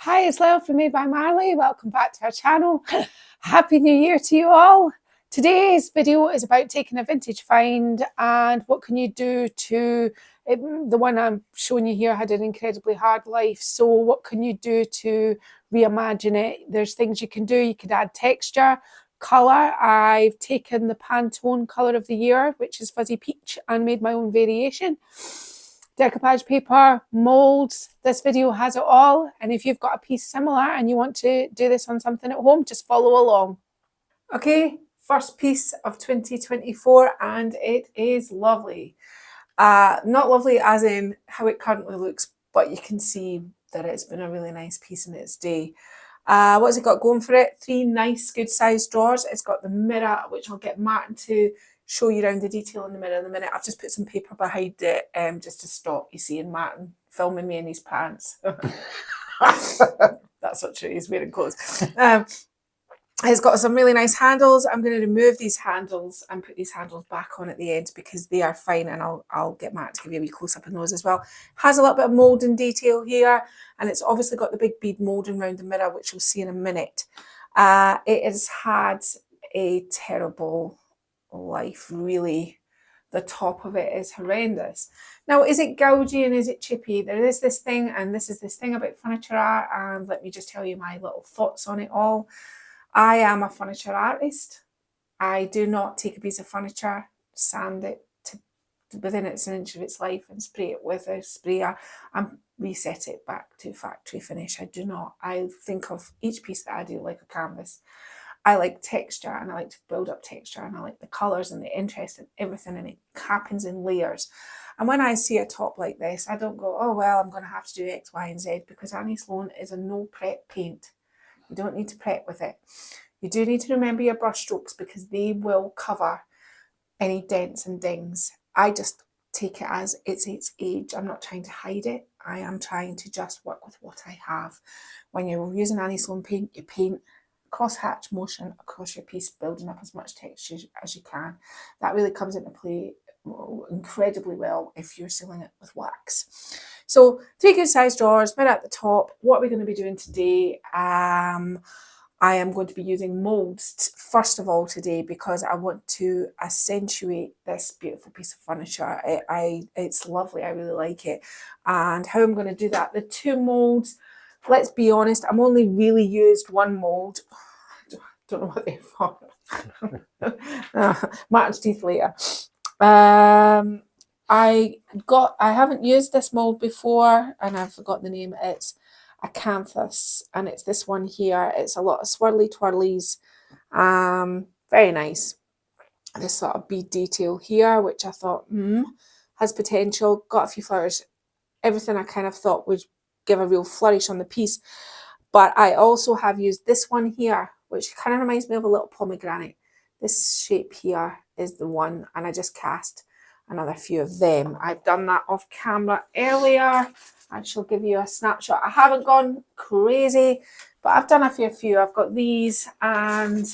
Hi, it's Lyle from Made by Marley. Welcome back to our channel. Happy New Year to you all. Today's video is about taking a vintage find and what can you do to it. The one I'm showing you here had an incredibly hard life. So what can you do to reimagine it? There's things you can do. You could add texture, colour. I've taken the Pantone colour of the year, which is fuzzy peach, and made my own variation. Decoupage paper, molds. This video has it all. And if you've got a piece similar and you want to do this on something at home, just follow along. Okay, first piece of 2024, and it is lovely. Not lovely as in how it currently looks, but you can see that it's been a really nice piece in its day. What's it got going for it? 3 nice good sized drawers. It's got the mirror, which I'll get Martin to show you around the detail in the mirror in a minute. I've just put some paper behind it just to stop you seeing Martin filming me in his pants. That's not true, he's wearing clothes. It's got some really nice handles. I'm going to remove these handles and put these handles back on at the end because they are fine, and I'll get Martin to give you a wee close-up on those as well. Has a little bit of moulding detail here, and it's obviously got the big bead moulding around the mirror, which you'll see in a minute. It has had a terrible life, really. The top of it is horrendous. Now, is it gougy and is it chippy? There is this thing, and this is this thing about furniture art, and let me just tell you my little thoughts on it all. I am a furniture artist. I do not take a piece of furniture, sand it to within an inch of its life and spray it with a sprayer and reset it back to factory finish. I do not. I think of each piece that I do like a canvas. I like texture, and I like to build up texture, and I like the colours and the interest and everything, and it happens in layers. And when I see a top like this, I don't go, oh well, I'm going to have to do X, Y and Z, because Annie Sloan is a no prep paint. You don't need to prep with it. You do need to remember your brush strokes because they will cover any dents and dings. I just take it as it's its age. I'm not trying to hide it. I am trying to just work with what I have. When you're using Annie Sloan paint, you paint cross-hatch motion across your piece, building up as much texture as you can. That really comes into play incredibly well if you're sealing it with wax. So 3 good sized drawers, mirror at the top. What are we going to be doing today? I am going to be using molds first of all today because I want to accentuate this beautiful piece of furniture. It's lovely, I really like it. And how I'm going to do that, the 2 molds, let's be honest, I'm only really used 1 mold. Don't know what they're for. Martin's teeth later. I haven't used this mold before, and I've forgotten the name. It's Acanthus, and it's this one here. It's a lot of swirly twirlies. Very nice. This sort of bead detail here, which I thought has potential. Got a few flowers. Everything I kind of thought would give a real flourish on the piece. But I also have used this one here, which kind of reminds me of a little pomegranate. This shape here is the one, and I just cast another few of them. I've done that off camera earlier. I shall give you a snapshot. I haven't gone crazy, but I've done a few. I've got these and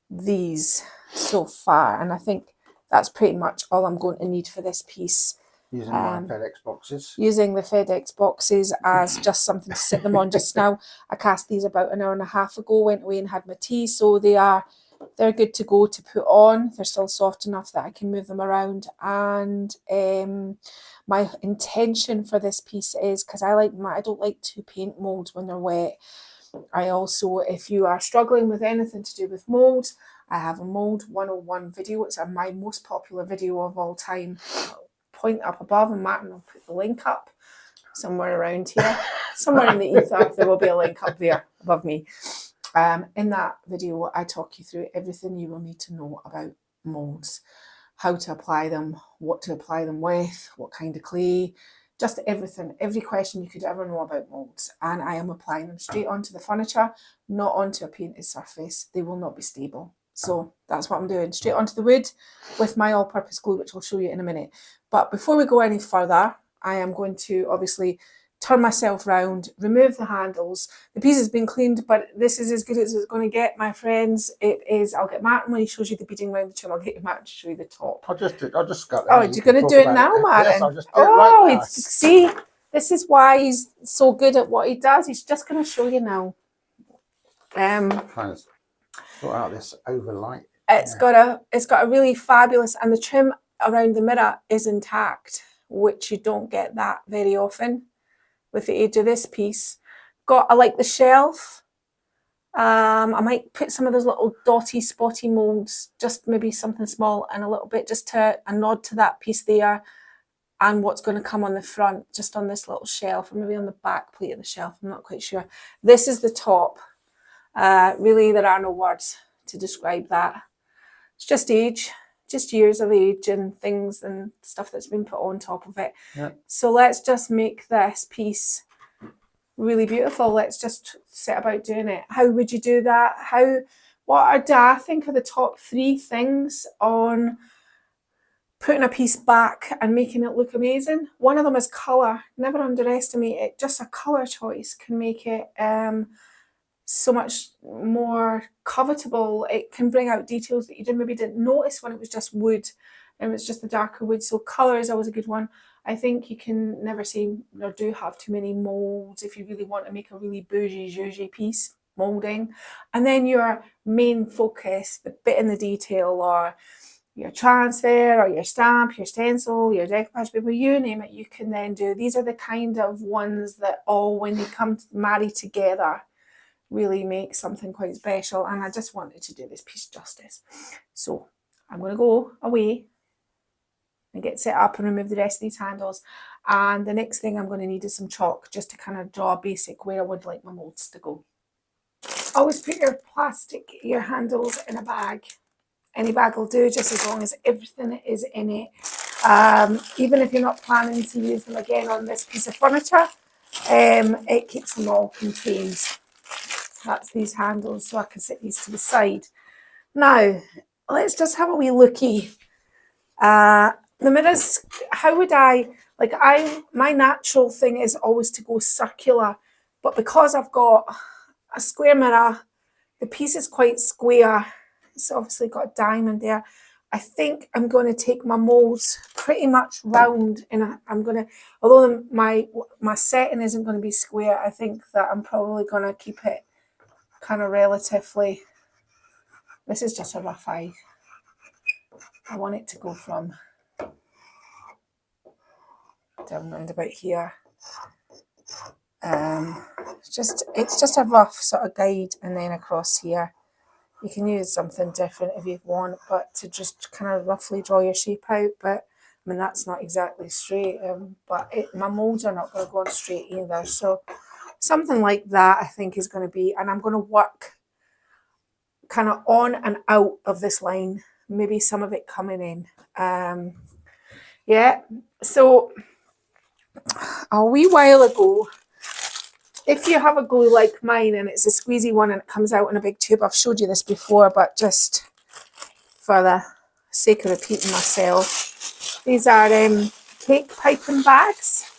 these so far, and I think that's pretty much all I'm going to need for this piece. Using my FedEx boxes. Using the FedEx boxes as just something to sit them on just now. I cast these about an hour and a half ago, went away and had my tea, so they're good to go to put on. They're still soft enough that I can move them around. And my intention for this piece is, because I don't like to paint molds when they're wet. I also, if you are struggling with anything to do with molds, I have a mold 101 video. It's my most popular video of all time. Point up above, and Martin will put the link up somewhere around here. Somewhere in the ether, there will be a link up there above me. In that video, I talk you through everything you will need to know about molds, how to apply them, what to apply them with, what kind of clay, just everything, every question you could ever know about molds. And I am applying them straight onto the furniture, not onto a painted surface. They will not be stable. So that's what I'm doing, straight onto the wood with my all-purpose glue, which I'll show you in a minute. But before we go any further, I am going to obviously turn myself round, remove the handles. The piece has been cleaned, but this is as good as it's going to get, my friends. It is. I'll get Martin when he shows you the beading around the trim. I'll get you Martin to show you the top. I'll just got that. Oh, you're going to do it now, Martin? Yes, I'll just do it right now. See, This is why he's so good at what he does. He's just going to show you now. Trying to sort out this overlight. It's got a really fabulous, and the trim around the mirror is intact, which you don't get that very often with the age of this piece. I like the shelf. I might put some of those little dotty, spotty molds, just maybe something small and a little bit, just to a nod to that piece there, and what's going to come on the front, just on this little shelf, or maybe on the back plate of the shelf. I'm not quite sure. This is the top. Really, there are no words to describe that. It's just age, just years of age and things and stuff that's been put on top of it. Yep. So let's just make this piece really beautiful. Let's just set about doing it. How would you do that? What do I think are the top 3 things on putting a piece back and making it look amazing? One of them is colour. Never underestimate it. Just a colour choice can make it so much more covetable. It can bring out details that you maybe didn't notice when it was just wood and it was just the darker wood. So colour is always a good one. I think you can never say or do have too many molds if you really want to make a really bougie, zhuzhy piece, moulding. And then your main focus, the bit in the detail, or your transfer or your stamp, your stencil, your decoupage paper, you name it, you can then do. These are the kind of ones that all, when they come to marry together, really make something quite special. And I just wanted to do this piece justice. So I'm going to go away and get set up and remove the rest of these handles. And the next thing I'm going to need is some chalk, just to kind of draw a basic where I would like my molds to go. Always put your handles in a bag. Any bag will do, just as long as everything is in it. Even if you're not planning to use them again on this piece of furniture, it keeps them all contained. That's these handles, so I can set these to the side. Now, let's just have a wee looky. The mirrors, how would my natural thing is always to go circular, but because I've got a square mirror, the piece is quite square. It's obviously got a diamond there. I think I'm going to take my molds pretty much round, and although my setting isn't going to be square, I think that I'm probably going to keep it kind of relatively. This is just a rough eye. I want it to go from down round about here. It's just a rough sort of guide, and then across here. You can use something different if you want, but to just kind of roughly draw your shape out. But I mean, that's not exactly straight, but my molds are not going to go on straight either. So something like that, I think, is going to be, and I'm going to work kind of on and out of this line, maybe some of it coming in. Yeah, so a wee while ago, if you have a glue like mine and it's a squeezy one and it comes out in a big tube, I've showed you this before, but just for the sake of repeating myself, these are cake piping bags,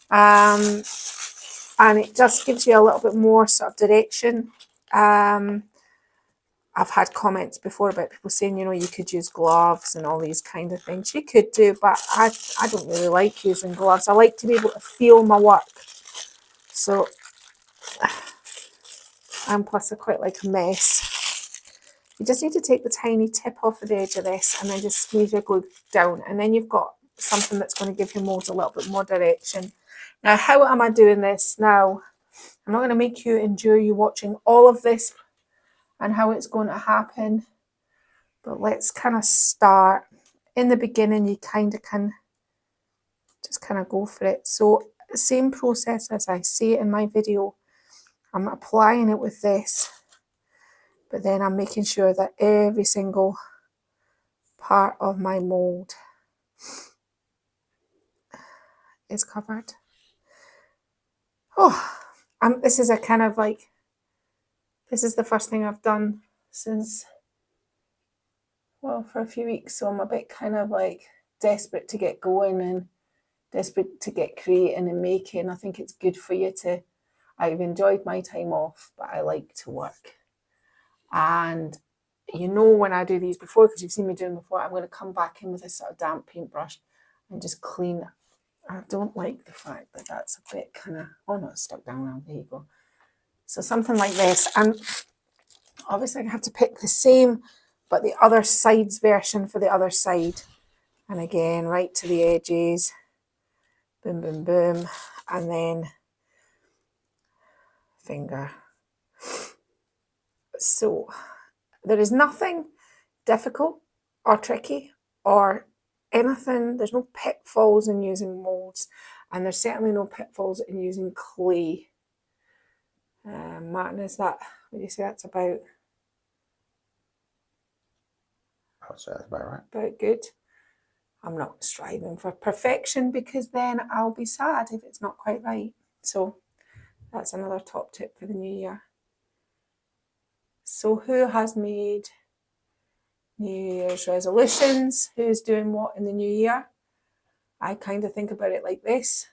and it just gives you a little bit more sort of direction. I've had comments before about people saying, you could use gloves and all these kind of things. You could do, but I don't really like using gloves. I like to be able to feel my work. So, and plus I quite like a mess. You just need to take the tiny tip off of the edge of this and then just squeeze your glue down, and then you've got something that's going to give your molds a little bit more direction. Now, how am I doing this now? I'm not going to make you endure you watching all of this and how it's going to happen, but let's kind of start. In the beginning, you kind of can just kind of go for it. So the same process as I say it in my video, I'm applying it with this, but then I'm making sure that every single part of my mold is covered. This is a kind of like, this is the first thing I've done since, well, for a few weeks, so I'm a bit kind of like desperate to get going and desperate to get creating and making. I think it's good for you to, I've enjoyed my time off, but I like to work. And when I do these before, because you've seen me doing them before, I'm going to come back in with a sort of damp paintbrush and just clean I don't like the fact that that's a bit kind of, oh no, it's stuck down now, there you go. So something like this, and obviously I have to pick the same, but the other side's version for the other side. And again, right to the edges, boom, boom, boom, and then finger. So there is nothing difficult or tricky or anything. There's no pitfalls in using molds, and there's certainly no pitfalls in using clay. Martin, is that what you say that's about? I would say that's about right. About good. I'm not striving for perfection because then I'll be sad if it's not quite right. So that's another top tip for the new year. So who has made New Year's resolutions? Who's doing what in the new year? I kind of think about it like this.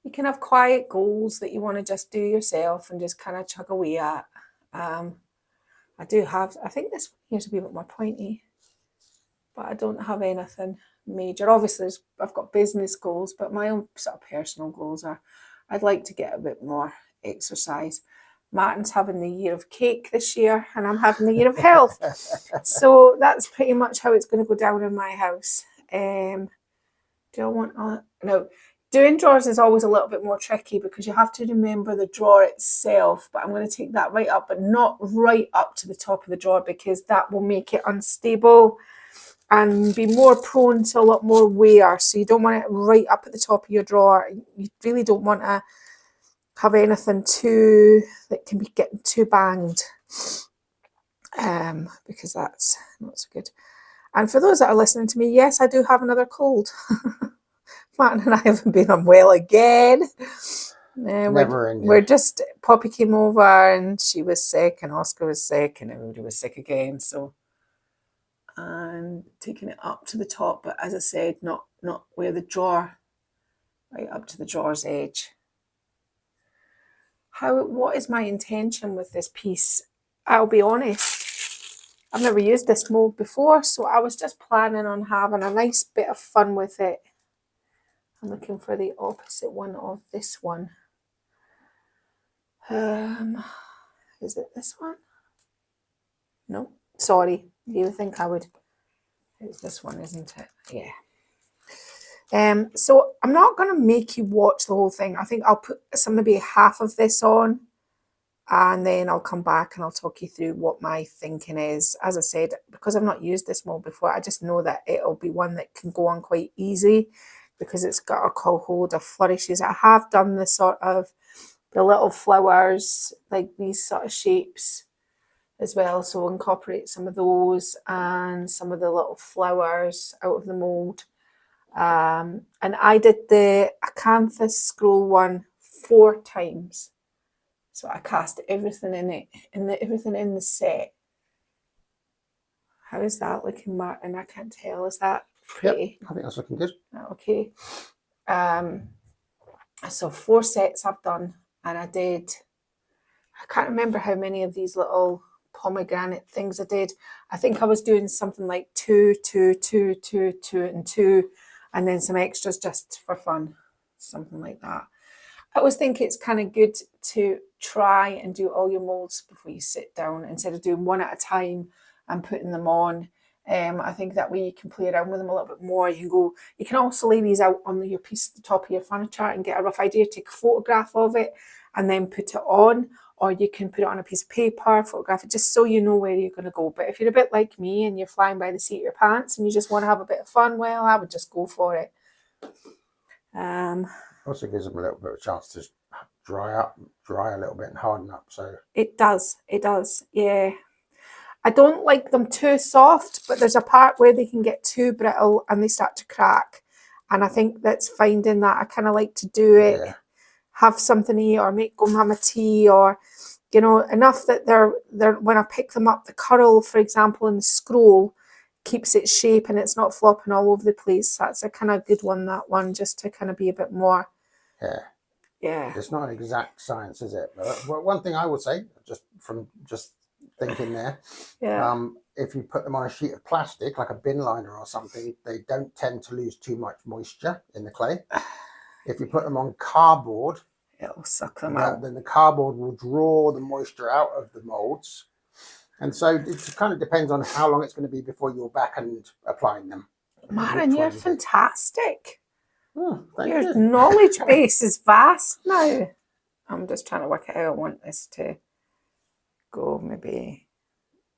You can have quiet goals that you want to just do yourself and just kind of chug away at. I think this one here's a wee bit more pointy, but I don't have anything major. Obviously, I've got business goals, but my own sort of personal goals are I'd like to get a bit more exercise. Martin's having the year of cake this year, and I'm having the year of health. So that's pretty much how it's going to go down in my house. Do I want no. Doing drawers is always a little bit more tricky because you have to remember the drawer itself, but I'm going to take that right up, but not right up to the top of the drawer because that will make it unstable and be more prone to a lot more wear. So you don't want it right up at the top of your drawer. You really don't want to have anything that can be getting too banged, because that's not so good. And for those that are listening to me, yes, I do have another cold. Martin and I haven't been unwell again. We're just, Poppy came over and she was sick and Oscar was sick and everybody was sick again. So, and taking it up to the top, but as I said, not where the drawer, right up to the drawer's edge. What is my intention with this piece? I'll be honest, I've never used this mold before, so I was just planning on having a nice bit of fun with it. I'm looking for the opposite one of this one. Is it this one? No, sorry. You would think I would. It's this one, isn't it? Yeah. So I'm not going to make you watch the whole thing. I think I'll put maybe half of this on, and then I'll come back and I'll talk you through what my thinking is. As I said, because I've not used this mold before, I just know that it'll be one that can go on quite easy because it's got a hold of flourishes. I have done the sort of the little flowers, like these sort of shapes as well. So we'll incorporate some of those and some of the little flowers out of the mold. And I did the Acanthus scroll one 4 times. So I cast everything in it, everything in the set. How is that looking, Martin? I can't tell. Is that pretty? Yep, I think that's looking good. Okay. So 4 sets I've done, and I can't remember how many of these little pomegranate things I did. I think I was doing something like 2, 2, 2, 2, 2, and 2, and then some extras just for fun, something like that. I always think it's kind of good to try and do all your molds before you sit down instead of doing one at a time and putting them on. I think that way you can play around with them a little bit more. You can also lay these out on your piece at the top of your furniture and get a rough idea, take a photograph of it and then put it on, or you can put it on a piece of paper, photograph it, just so you know where you're going to go. But if you're a bit like me and you're flying by the seat of your pants and you just want to have a bit of fun, well, I would just go for it. Also gives them a little bit of a chance to dry a little bit and harden up. So it does, yeah. I don't like them too soft, but there's a part where they can get too brittle and they start to crack. And I think that's finding that I kind of like to do it, have something to eat or go and have a tea, or, you know, enough that they're when I pick them up, the curl, for example, in the scroll keeps its shape and it's not flopping all over the place. That's a kind of good one, that one, just to kind of be a bit more. Yeah. It's not an exact science, is it? But one thing I would say, just thinking there. Yeah. If you put them on a sheet of plastic, like a bin liner or something, they don't tend to lose too much moisture in the clay. If you put them on cardboard, It'll suck them out. then the cardboard will draw the moisture out of the molds. And so it kind of depends on how long it's going to be before you're back and applying them. Maren, you're fantastic. Oh, Your knowledge base is vast now. I'm just trying to work out how I want this to go. Maybe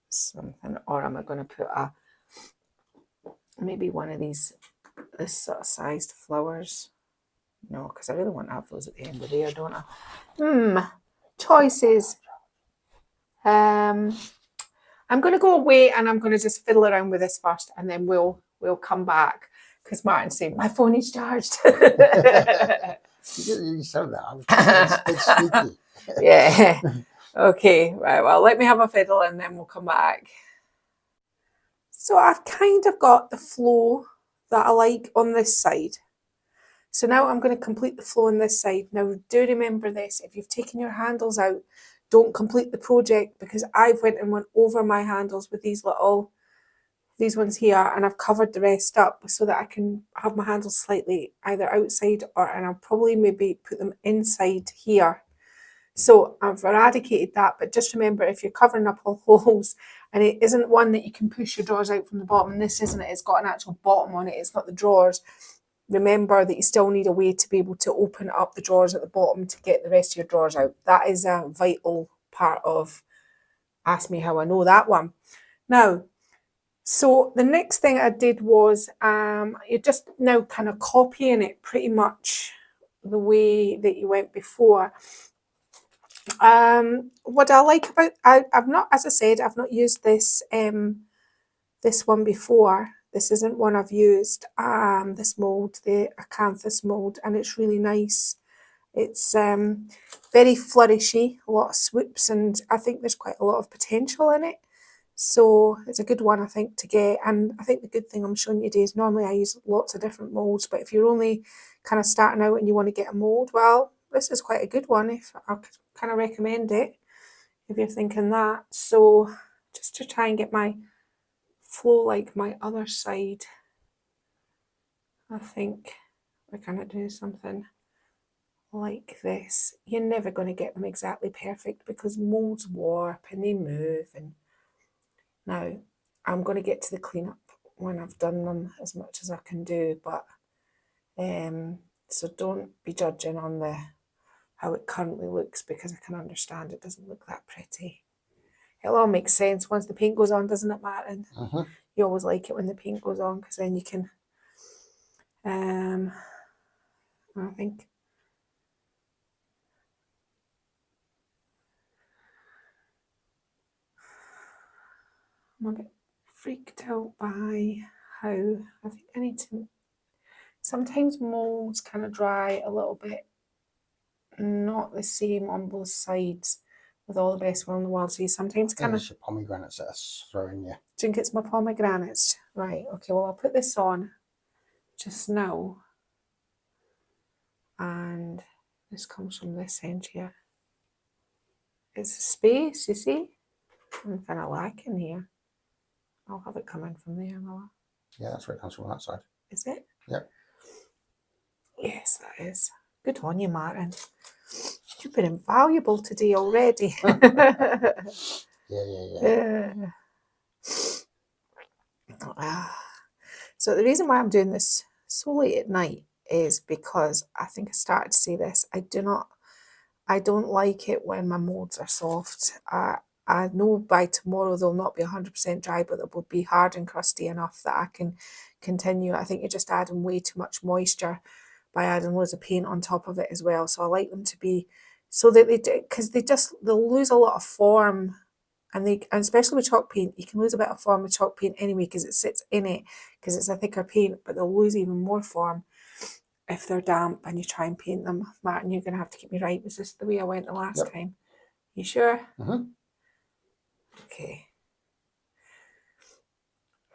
something, or am I going to put maybe one of this sort of sized flowers? No, because I really want to have those at the end of the year, don't I? Choices. I'm going to go away and I'm going to just fiddle around with this first, and then we'll come back, because Martin's saying my phone is charged. You said that. It's sneaky. Yeah. Okay, right. Well, let me have a fiddle and then we'll come back. So I've kind of got the flow that I like on this side. So now I'm going to complete the flow on this side. Now do remember this, if you've taken your handles out, don't complete the project, because I've went over my handles with these ones here, and I've covered the rest up so that I can have my handles slightly either outside and I'll probably maybe put them inside here. So I've eradicated that, but just remember, if you're covering up all holes and it isn't one that you can push your drawers out from the bottom, and this isn't it, it's got an actual bottom on it, it's not the drawers, remember that you still need a way to be able to open up the drawers at the bottom to get the rest of your drawers out. That is a vital part of Ask Me How I Know that one. Now, so the next thing I did was, you're just now kind of copying it pretty much the way that you went before. What I like about, I've not, as I said, I've not used this this one before. This isn't one I've used, this mold, the Acanthus mold, and it's really nice. It's very flourishy, a lot of swoops, and I think there's quite a lot of potential in it. So it's a good one, I think, to get. And I think the good thing I'm showing you today is normally I use lots of different molds, but if you're only kind of starting out and you want to get a mold, well, this is quite a good one. If I could kind of recommend it, if you're thinking that. So just to try and get my flow like my other side, I think we're going to do something like this. You're never going to get them exactly perfect because molds warp and they move. And now I'm going to get to the cleanup when I've done them as much as I can do, but so don't be judging on how it currently looks, because I can understand it doesn't look that pretty. It'll all make sense once the paint goes on, doesn't it, Martin? You always like it when the paint goes on, because then you can, I think, I'm a bit freaked out by how, I think I need to, sometimes molds kind of dry a little bit, not the same on both sides, with all the best will in the world. So you sometimes kind of... It's your pomegranates that are throwing you. Do you think it's my pomegranates? Right, okay, well I'll put this on just now. And this comes from this end here. It's a space, you see? I'm kind of lacking here. I'll have it coming from there, Noah. Yeah, that's where it comes from, that side. Is it? Yep. Yes, that is. Good on you, Martin. You've been invaluable today already. Yeah. So the reason why I'm doing this so late at night is because I think I started to say this. I don't like it when my molds are soft. I know by tomorrow they'll not be 100% dry, but they will be hard and crusty enough that I can continue. I think you're just adding way too much moisture by adding loads of paint on top of it as well. So I like them to be, so that because they'll lose a lot of form, and especially with chalk paint, you can lose a bit of form with chalk paint anyway because it sits in it, because it's a thicker paint, but they'll lose even more form if they're damp and you try and paint them. Martin, you're going to have to keep me right. Was this the way I went the last time? You sure? Okay.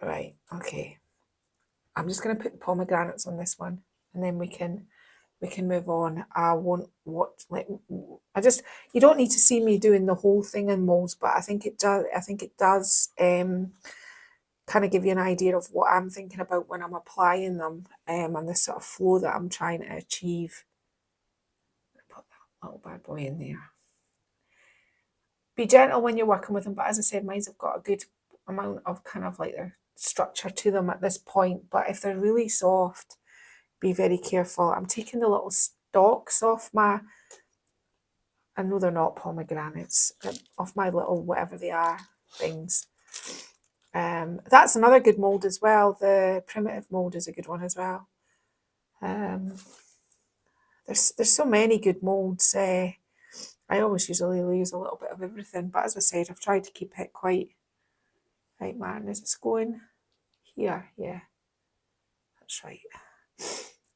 Right, okay. I'm just going to put the pomegranates on this one, and then we can we can move on. I won't watch, like, you don't need to see me doing the whole thing in molds, but I think it does kind of give you an idea of what I'm thinking about when I'm applying them, and the sort of flow that I'm trying to achieve. Put that little bad boy in there. Be gentle when you're working with them, but as I said, mine's have got a good amount of kind of like their structure to them at this point. But if they're really soft, be very careful. I'm taking the little stalks off my, I know they're not pomegranates, off my little whatever they are things. That's another good mold as well. The primitive mold is a good one as well. There's so many good molds. I always usually use a little bit of everything, but as I said, I've tried to keep it quite right. Man, is this going here? Yeah, that's right.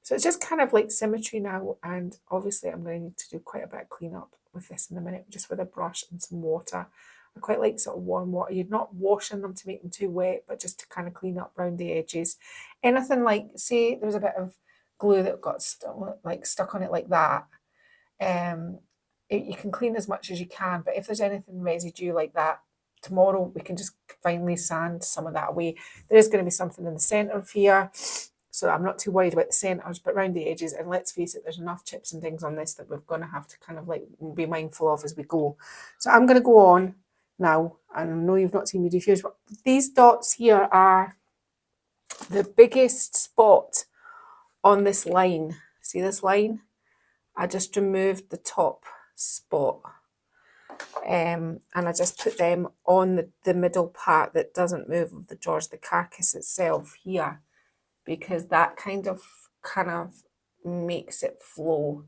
So it's just kind of like symmetry now, and obviously I'm going to need to do quite a bit of cleanup with this in a minute, just with a brush and some water. I quite like sort of warm water. You're not washing them to make them too wet, but just to kind of clean up around the edges. Anything like, say there was a bit of glue that got stuck on it like that, you can clean as much as you can, but if there's anything residue like that, tomorrow we can just finely sand some of that away. There is going to be something in the centre of here, so I'm not too worried about the centres, but around the edges, and let's face it, there's enough chips and things on this that we're going to have to kind of like be mindful of as we go. So I'm going to go on now, and I know you've not seen me do huge, but these dots here are the biggest spot on this line. See this line? I just removed the top spot, and I just put them on the middle part that doesn't move of the George, the carcass itself here, because that kind of makes it flow.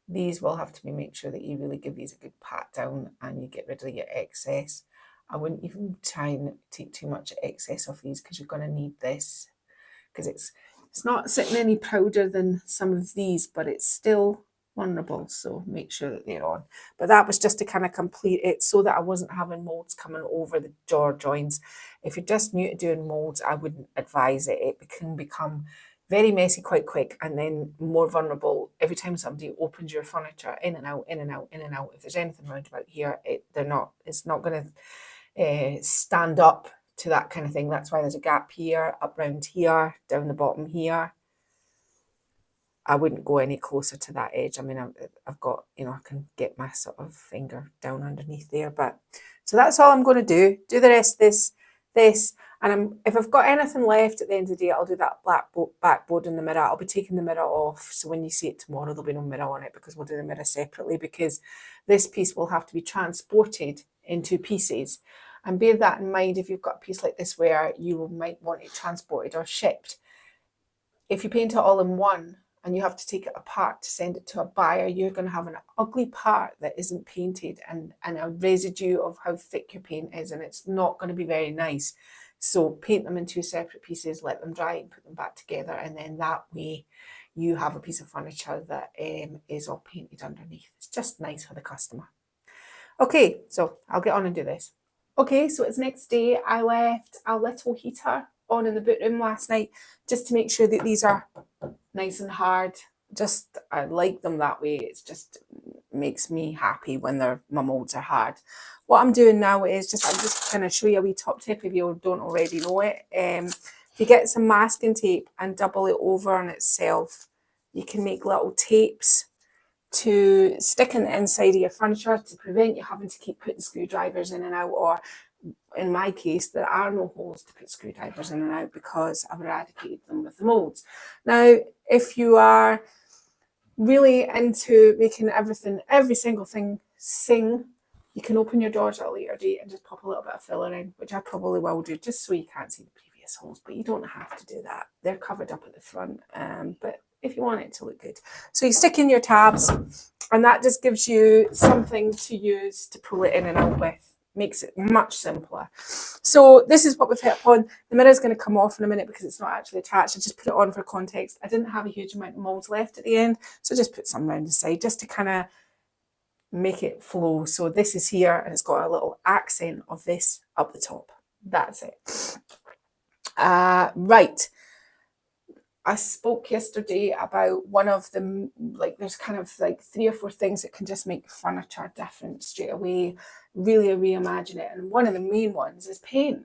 These will have to be, make sure that you really give these a good pat down and you get rid of your excess. I wouldn't even try and take too much excess off these, because you're going to need this, because it's not sitting any prouder than some of these, but it's still vulnerable, so make sure that they're on. But that was just to kind of complete it so that I wasn't having molds coming over the jaw joins. If you're just new to doing molds, I wouldn't advise it. It can become very messy quite quick, and then more vulnerable every time somebody opens your furniture, in and out, in and out, in and out. If there's anything around about here, it's not going to stand up to that kind of thing. That's why there's a gap here, up round here, down the bottom here. I wouldn't go any closer to that edge. I mean, I've got, I can get my sort of finger down underneath there. But so that's all I'm going to do. Do the rest of this. And if I've got anything left at the end of the day, I'll do that black backboard in the mirror. I'll be taking the mirror off. So when you see it tomorrow, there'll be no mirror on it, because we'll do the mirror separately, because this piece will have to be transported in 2 pieces. And bear that in mind if you've got a piece like this where you might want it transported or shipped. If you paint it all in one, and you have to take it apart to send it to a buyer, you're going to have an ugly part that isn't painted, and a residue of how thick your paint is, and it's not going to be very nice. So paint them in 2 separate pieces, let them dry, and put them back together, and then that way you have a piece of furniture that is all painted underneath. It's just nice for the customer. Okay, so I'll get on and do this. Okay, so it's next day. I left a little heater on in the boot room last night just to make sure that these are nice and hard. I like them that way. It just makes me happy when my molds are hard. What I'm doing now is I'm just going to show you a wee top tip if you don't already know it. If you get some masking tape and double it over on itself, you can make little tapes to stick in the inside of your furniture to prevent you having to keep putting screwdrivers in and out, or in my case, there are no holes to put screwdrivers in and out because I've eradicated them with the molds. Now, if you are really into making every single thing sing, you can open your doors at a later date and just pop a little bit of filler in, which I probably will do, just so you can't see the previous holes, but you don't have to do that. They're covered up at the front, but if you want it to look good. So you stick in your tabs, and that just gives you something to use to pull it in and out with. Makes it much simpler. So this is what we've hit upon. The mirror is going to come off in a minute because it's not actually attached. I just put it on for context. I didn't have a huge amount of molds left at the end, so just put some around the side just to kind of make it flow. So this is here, and it's got a little accent of this up the top. That's it. Right. I spoke yesterday about one of them, like there's kind of like 3 or 4 things that can just make furniture different straight away, really reimagine it. And one of the main ones is paint.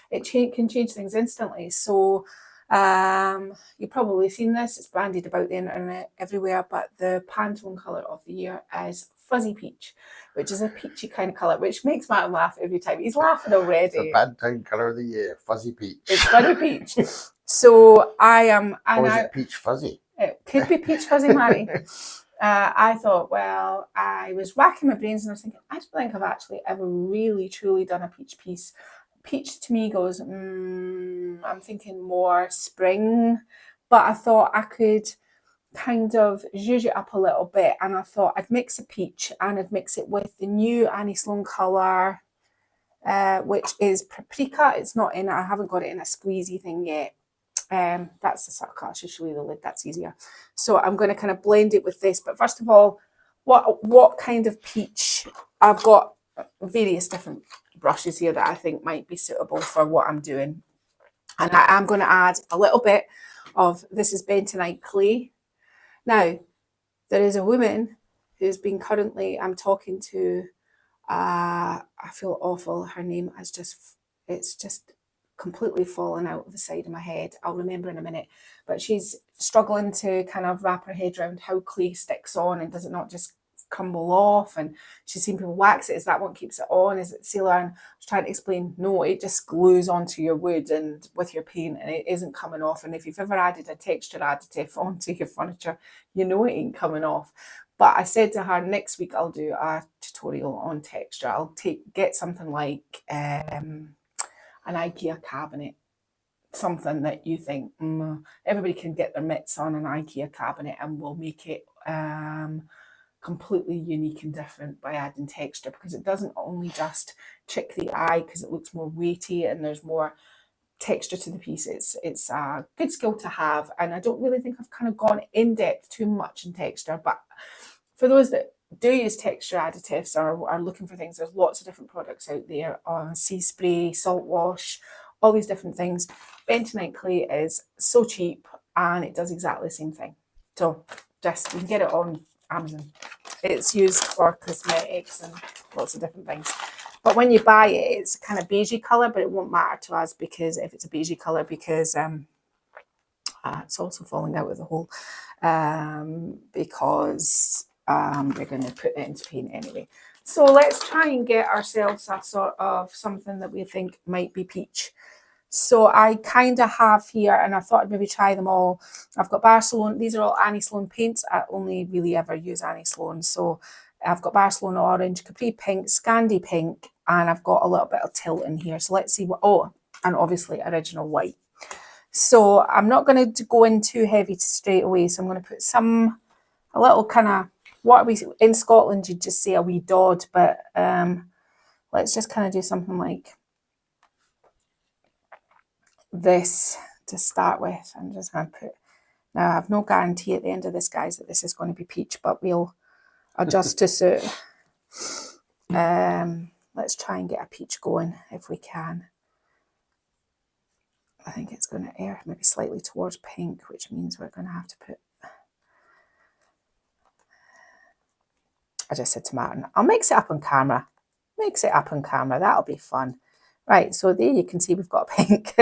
It can change things instantly. So you've probably seen this, it's bandied about the internet everywhere, but the Pantone colour of the year is Fuzzy Peach, which is a peachy kind of colour, which makes Matt laugh every time. He's laughing already. The Pantone colour of the year, Fuzzy Peach. It's Fuzzy Peach. So I am... Or is it Peach Fuzzy? It could be Peach Fuzzy Mary. I thought, well, I was racking my brains and I was thinking, I don't think I've actually ever really truly done a peach piece. Peach to me goes, I'm thinking more spring, but I thought I could kind of zhuzh it up a little bit, and I thought I'd mix a peach and I'd mix it with the new Annie Sloan colour, which is Paprika. It's not in, I haven't got it in a squeezy thing yet. That's the sucker. I should show you the lid, that's easier. So I'm going to kind of blend it with this, but first of all, what kind of peach? I've got various different brushes here that I think might be suitable for what I'm doing, and I am going to add a little bit of, this is bentonite clay. Now there is a woman who's been currently, I'm talking to, I feel awful, her name is it's just completely fallen out of the side of my head. I'll remember in a minute, but she's struggling to kind of wrap her head around how clay sticks on and does it not just crumble off, and she's seen people wax it. Is that what keeps it on? Is it sealer? And I was trying to explain, no, it just glues onto your wood and with your paint, and it isn't coming off. And if you've ever added a texture additive onto your furniture, you know it ain't coming off. But I said to her, next week I'll do a tutorial on texture. I'll get something like an IKEA cabinet, something that you think everybody can get their mitts on, an IKEA cabinet, and we'll make it completely unique and different by adding texture, because it doesn't only just trick the eye because it looks more weighty and there's more texture to the piece. It's a good skill to have, and I don't really think I've kind of gone in depth too much in texture, but for those that do use texture additives or are looking for things, there's lots of different products out there on sea spray, salt wash, all these different things. Bentonite clay is so cheap and it does exactly the same thing. So just, you can get it on Amazon. It's used for cosmetics and lots of different things. But when you buy it, it's kind of beigey colour, but it won't matter to us because if it's a beigey colour, because it's also falling out of the hole, because we're going to put it into paint anyway. So let's try and get ourselves a sort of something that we think might be peach. So I kind of have here, and I thought I'd maybe try them all. I've got Barcelona, these are all Annie Sloan paints. I only really ever use Annie Sloan. So I've got Barcelona orange, Capri pink, Scandi pink, and I've got a little bit of tilt in here. So let's see what, oh, and obviously original white. So I'm not going to go in too heavy to straight away. So I'm going to put a little kind of, what are we, in Scotland you'd just say a wee dod, but let's just kind of do something like this to start with. I'm just going to put, now I have no guarantee at the end of this, guys, that this is going to be peach, but we'll adjust to suit. Let's try and get a peach going if we can. I think it's going to err maybe slightly towards pink, which means we're going to have to put, I just said to Martin, I'll mix it up on camera. Mix it up on camera, that'll be fun. Right, so there you can see we've got pink.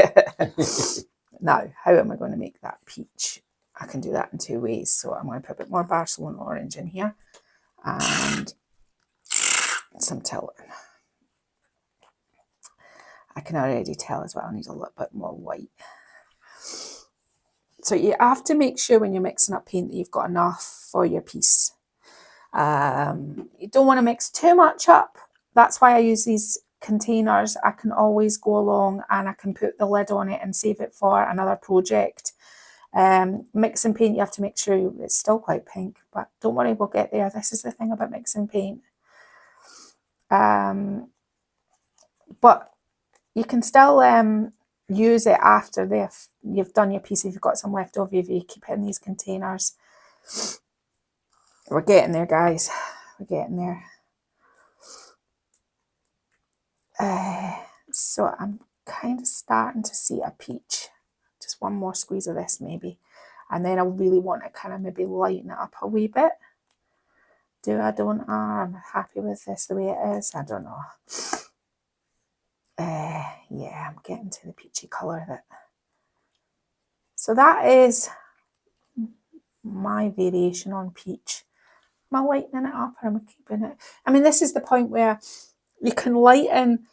Now, how am I going to make that peach? I can do that in 2 ways. So I'm going to put a bit more Barcelona orange in here and some tilt. I can already tell as well I need a little bit more white. So you have to make sure when you're mixing up paint that you've got enough for your piece. You don't want to mix too much up. That's why I use these containers. I can always go along and I can put the lid on it and save it for another project. Mixing paint, you have to make sure it's still quite pink, but don't worry, we'll get there. This is the thing about mixing paint. But you can still use it after you've done your piece. If you've got some left over, if you keep it in these containers. We're getting there, guys. We're getting there. So I'm kind of starting to see a peach. Just one more squeeze of this maybe. And then I really want to kind of maybe lighten it up a wee bit. Do I, don't I? I'm happy with this the way it is. I don't know. Yeah, I'm getting to the peachy colour that. So that is my variation on peach. Am I lightening it up or am I keeping it? I mean, this is the point where you can lighten.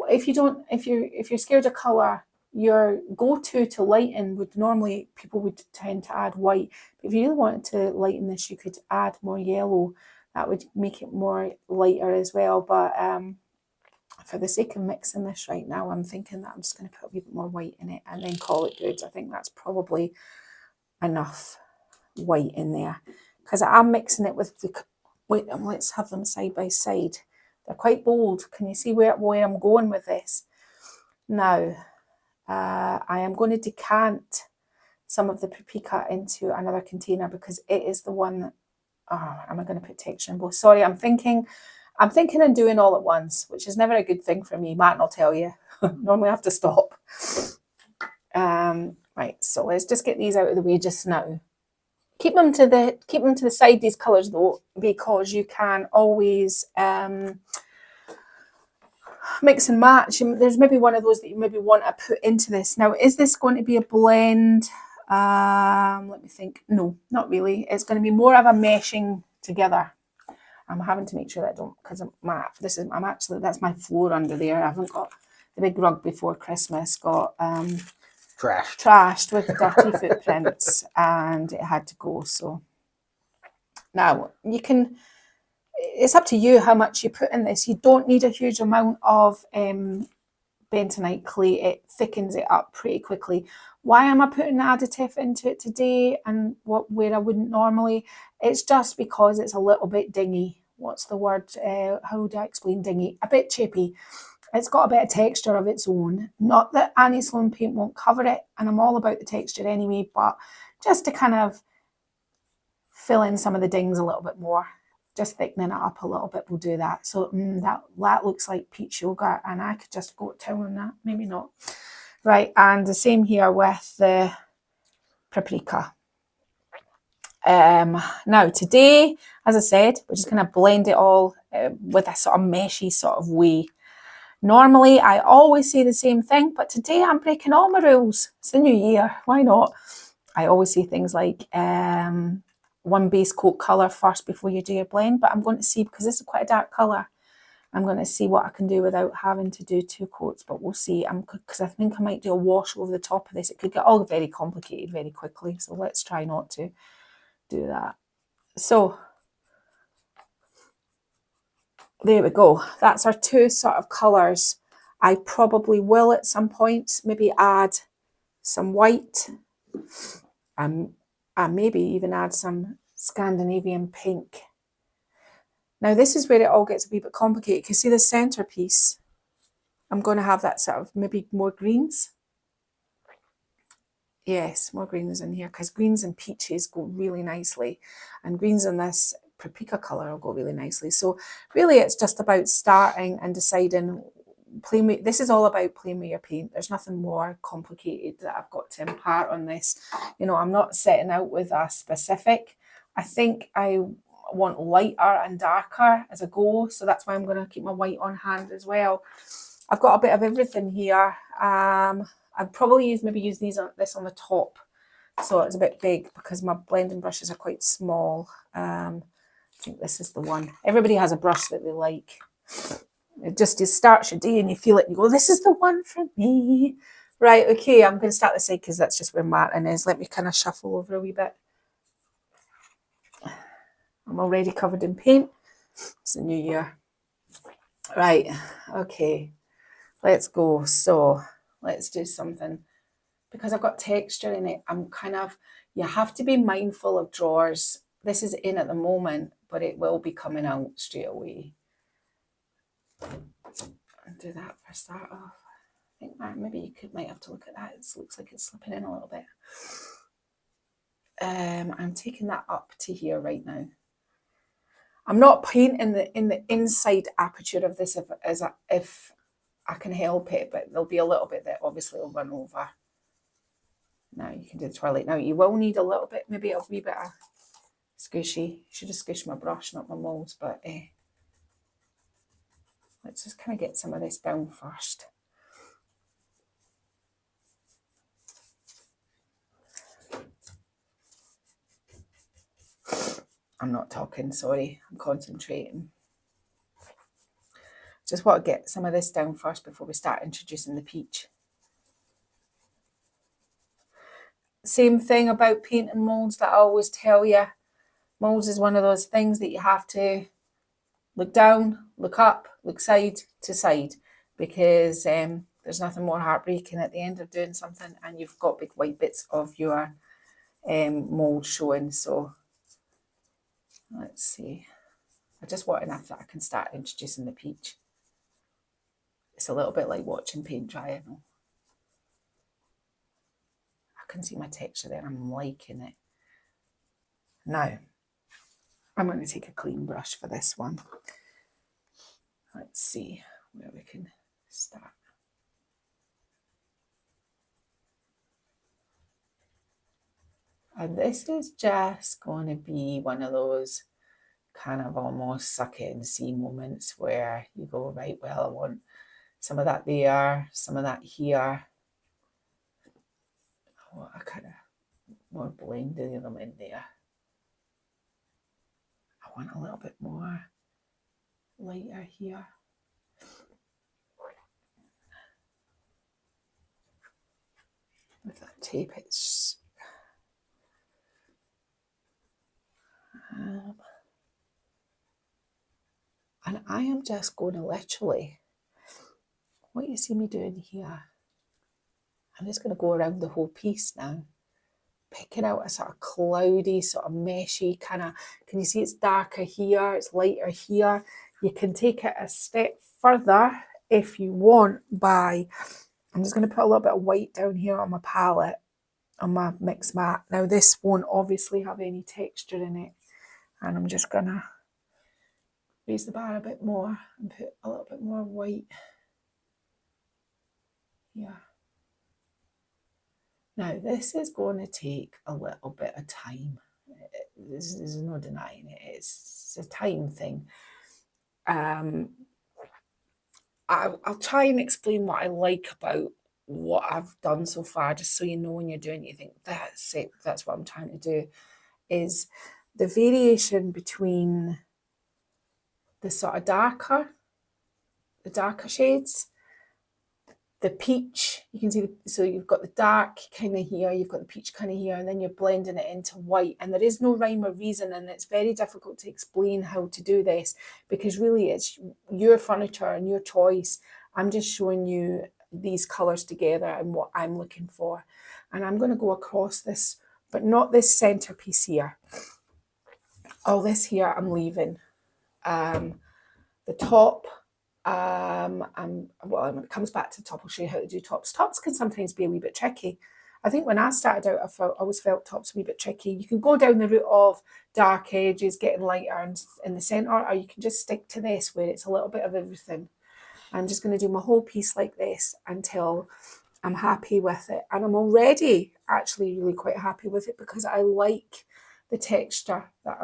If you're scared of colour, your go-to to lighten would normally, people would tend to add white. But if you really wanted to lighten this, you could add more yellow. That would make it more lighter as well. But for the sake of mixing this right now, I'm thinking that I'm just going to put a wee bit more white in it and then call it good. I think that's probably enough white in there, because I'm mixing it with the, wait, let's have them side by side. They're quite bold. Can you see where I'm going with this? Now, I am going to decant some of the paprika into another container because it is the one that, am I going to put texture in both? Sorry, I'm thinking and doing all at once, which is never a good thing for me. Martin will tell you. Normally I have to stop. Right, so let's just get these out of the way just now. Keep them to the side, these colours though, because you can always mix and match. There's maybe one of those that you maybe want to put into this. Now, is this going to be a blend? Let me think. No, not really. It's going to be more of a meshing together. I'm having to make sure that I don't, because that's my floor under there. I haven't got the big rug before Christmas got trashed with dirty footprints, and it had to go. So now it's up to you how much you put in this. You don't need a huge amount of bentonite clay. It thickens it up pretty quickly. Why am I putting additive into it today and where I wouldn't normally? It's just because it's a little bit dingy. What's the word? How do I explain dingy? A bit chippy. It's got a bit of texture of its own. Not that Annie Sloan paint won't cover it, and I'm all about the texture anyway, but just to kind of fill in some of the dings a little bit more. Just thickening it up a little bit will do that. So that looks like peach yogurt, and I could just go to town on that. Maybe not. Right, and the same here with the paprika. Now today, as I said, we're just going to blend it all with a sort of meshy sort of way. Normally, I always say the same thing, but today I'm breaking all my rules. It's the new year. Why not? I always say things like one base coat colour first before you do your blend, but I'm going to see, because this is quite a dark colour, I'm going to see what I can do without having to do two coats, but we'll see. Because I think I might do a wash over the top of this. It could get all very complicated very quickly, so let's try not to do that. So there we go. That's our two sort of colours. I probably will at some point maybe add some white and maybe even add some Scandinavian pink. Now this is where it all gets a wee bit complicated. You can see the centrepiece. I'm going to have that sort of maybe more greens. Yes, more greens in here, because greens and peaches go really nicely, and greens in this paprika colour will go really nicely. So really it's just about starting and deciding, this is all about playing with your paint. There's nothing more complicated that I've got to impart on this. You know, I'm not setting out with a specific. I think I want lighter and darker as a go, so that's why I'm going to keep my white on hand as well. I've got a bit of everything here. I'd probably use this on the top, so it's a bit big because my blending brushes are quite small. I think this is the one. Everybody has a brush that they like. It just starts your day and you feel it and you go, this is the one for me. Right, okay, I'm going to start this side because that's just where Martin is. Let me kind of shuffle over a wee bit. I'm already covered in paint. It's the new year. Right, okay, let's go. So let's do something. Because I've got texture in it, you have to be mindful of drawers. This is in at the moment, but it will be coming out straight away. I'll do that for a start off. I think maybe you might have to look at that. It looks like it's slipping in a little bit. I'm taking that up to here right now. I'm not painting in the inside aperture of this if I can help it, but there'll be a little bit that obviously will run over. Now you can do the twirly. Now you will need a little bit, maybe a wee bit of squishy. Should have squished my brush, not my molds, but let's just kind of get some of this down first. I'm not talking, sorry, I'm concentrating. Just want to get some of this down first before we start introducing the peach. Same thing about painting molds that I always tell you. Molds is one of those things that you have to look down, look up, look side to side, because there's nothing more heartbreaking at the end of doing something and you've got big white bits of your mold showing. So let's see. I just want enough that I can start introducing the peach. It's a little bit like watching paint dry, I know. I can see my texture there, I'm liking it. Now, I'm going to take a clean brush for this one. Let's see where we can start. And this is just going to be one of those kind of almost suck it and see moments where you go, right, well, I want some of that there, some of that here. I want a kind of more blending them in there. I want a little bit more lighter here. With that tape, it's and I am just going to literally, what you see me doing here, I'm just going to go around the whole piece now, picking out a sort of cloudy, sort of meshy kind of, can you see it's darker here, it's lighter here. You can take it a step further if you want by, I'm just going to put a little bit of white down here on my palette, on my mix mat. Now this won't obviously have any texture in it, and I'm just going to raise the bar a bit more and put a little bit more white here. Now this is going to take a little bit of time. There's no denying it. It's a time thing. I'll try and explain what I like about what I've done so far, just so you know when you're doing it, you think, that's it, that's what I'm trying to do, is the variation between the sort of darker shades, the peach, you can see, so you've got the dark kind of here, you've got the peach kind of here, and then you're blending it into white, and there is no rhyme or reason, and it's very difficult to explain how to do this, because really it's your furniture and your choice. I'm just showing you these colours together and what I'm looking for. And I'm going to go across this, but not this centerpiece here. All this here I'm leaving. The top, well, when it comes back to the top, I'll show you how to do tops. Tops can sometimes be a wee bit tricky. I think when I started out, I always felt tops a wee bit tricky. You can go down the route of dark edges, getting lighter in the centre, or you can just stick to this where it's a little bit of everything. I'm just going to do my whole piece like this until I'm happy with it. And I'm already actually really quite happy with it because I like the texture that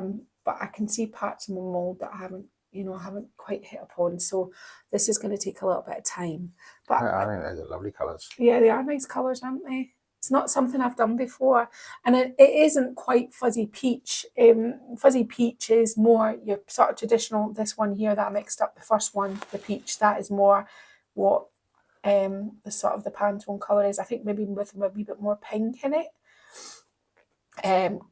but I can see parts of my mould that I haven't quite hit upon. So this is going to take a little bit of time. But I think those are lovely colours. Yeah, they are nice colours, aren't they? It's not something I've done before. And it isn't quite fuzzy peach. Fuzzy peach is more your sort of traditional, this one here that I mixed up, the first one, the peach, that is more what the sort of the Pantone colour is. I think maybe with a wee bit more pink in it.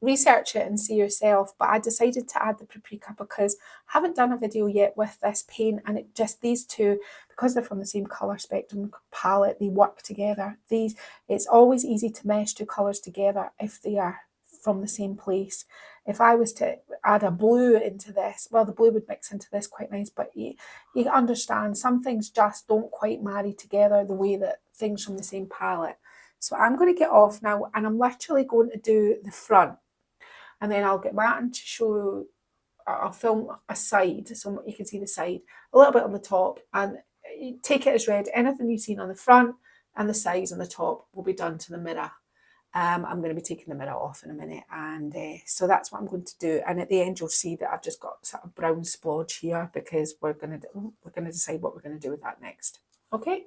Research it and see yourself, but I decided to add the paprika because I haven't done a video yet with this paint, and it just, these two, because they're from the same colour spectrum palette, they work together. It's always easy to mesh two colours together if they are from the same place. If I was to add a blue into this, well, the blue would mix into this quite nice, but you understand some things just don't quite marry together the way that things from the same palette. So I'm going to get off now, and I'm literally going to do the front, and then I'll get Martin to show, I'll film a side so you can see the side, a little bit on the top, and take it as read. Anything you've seen on the front and the sides on the top will be done to the mirror. I'm going to be taking the mirror off in a minute, and so that's what I'm going to do. And at the end, you'll see that I've just got sort of brown splodge here because we're going to decide what we're going to do with that next. Okay.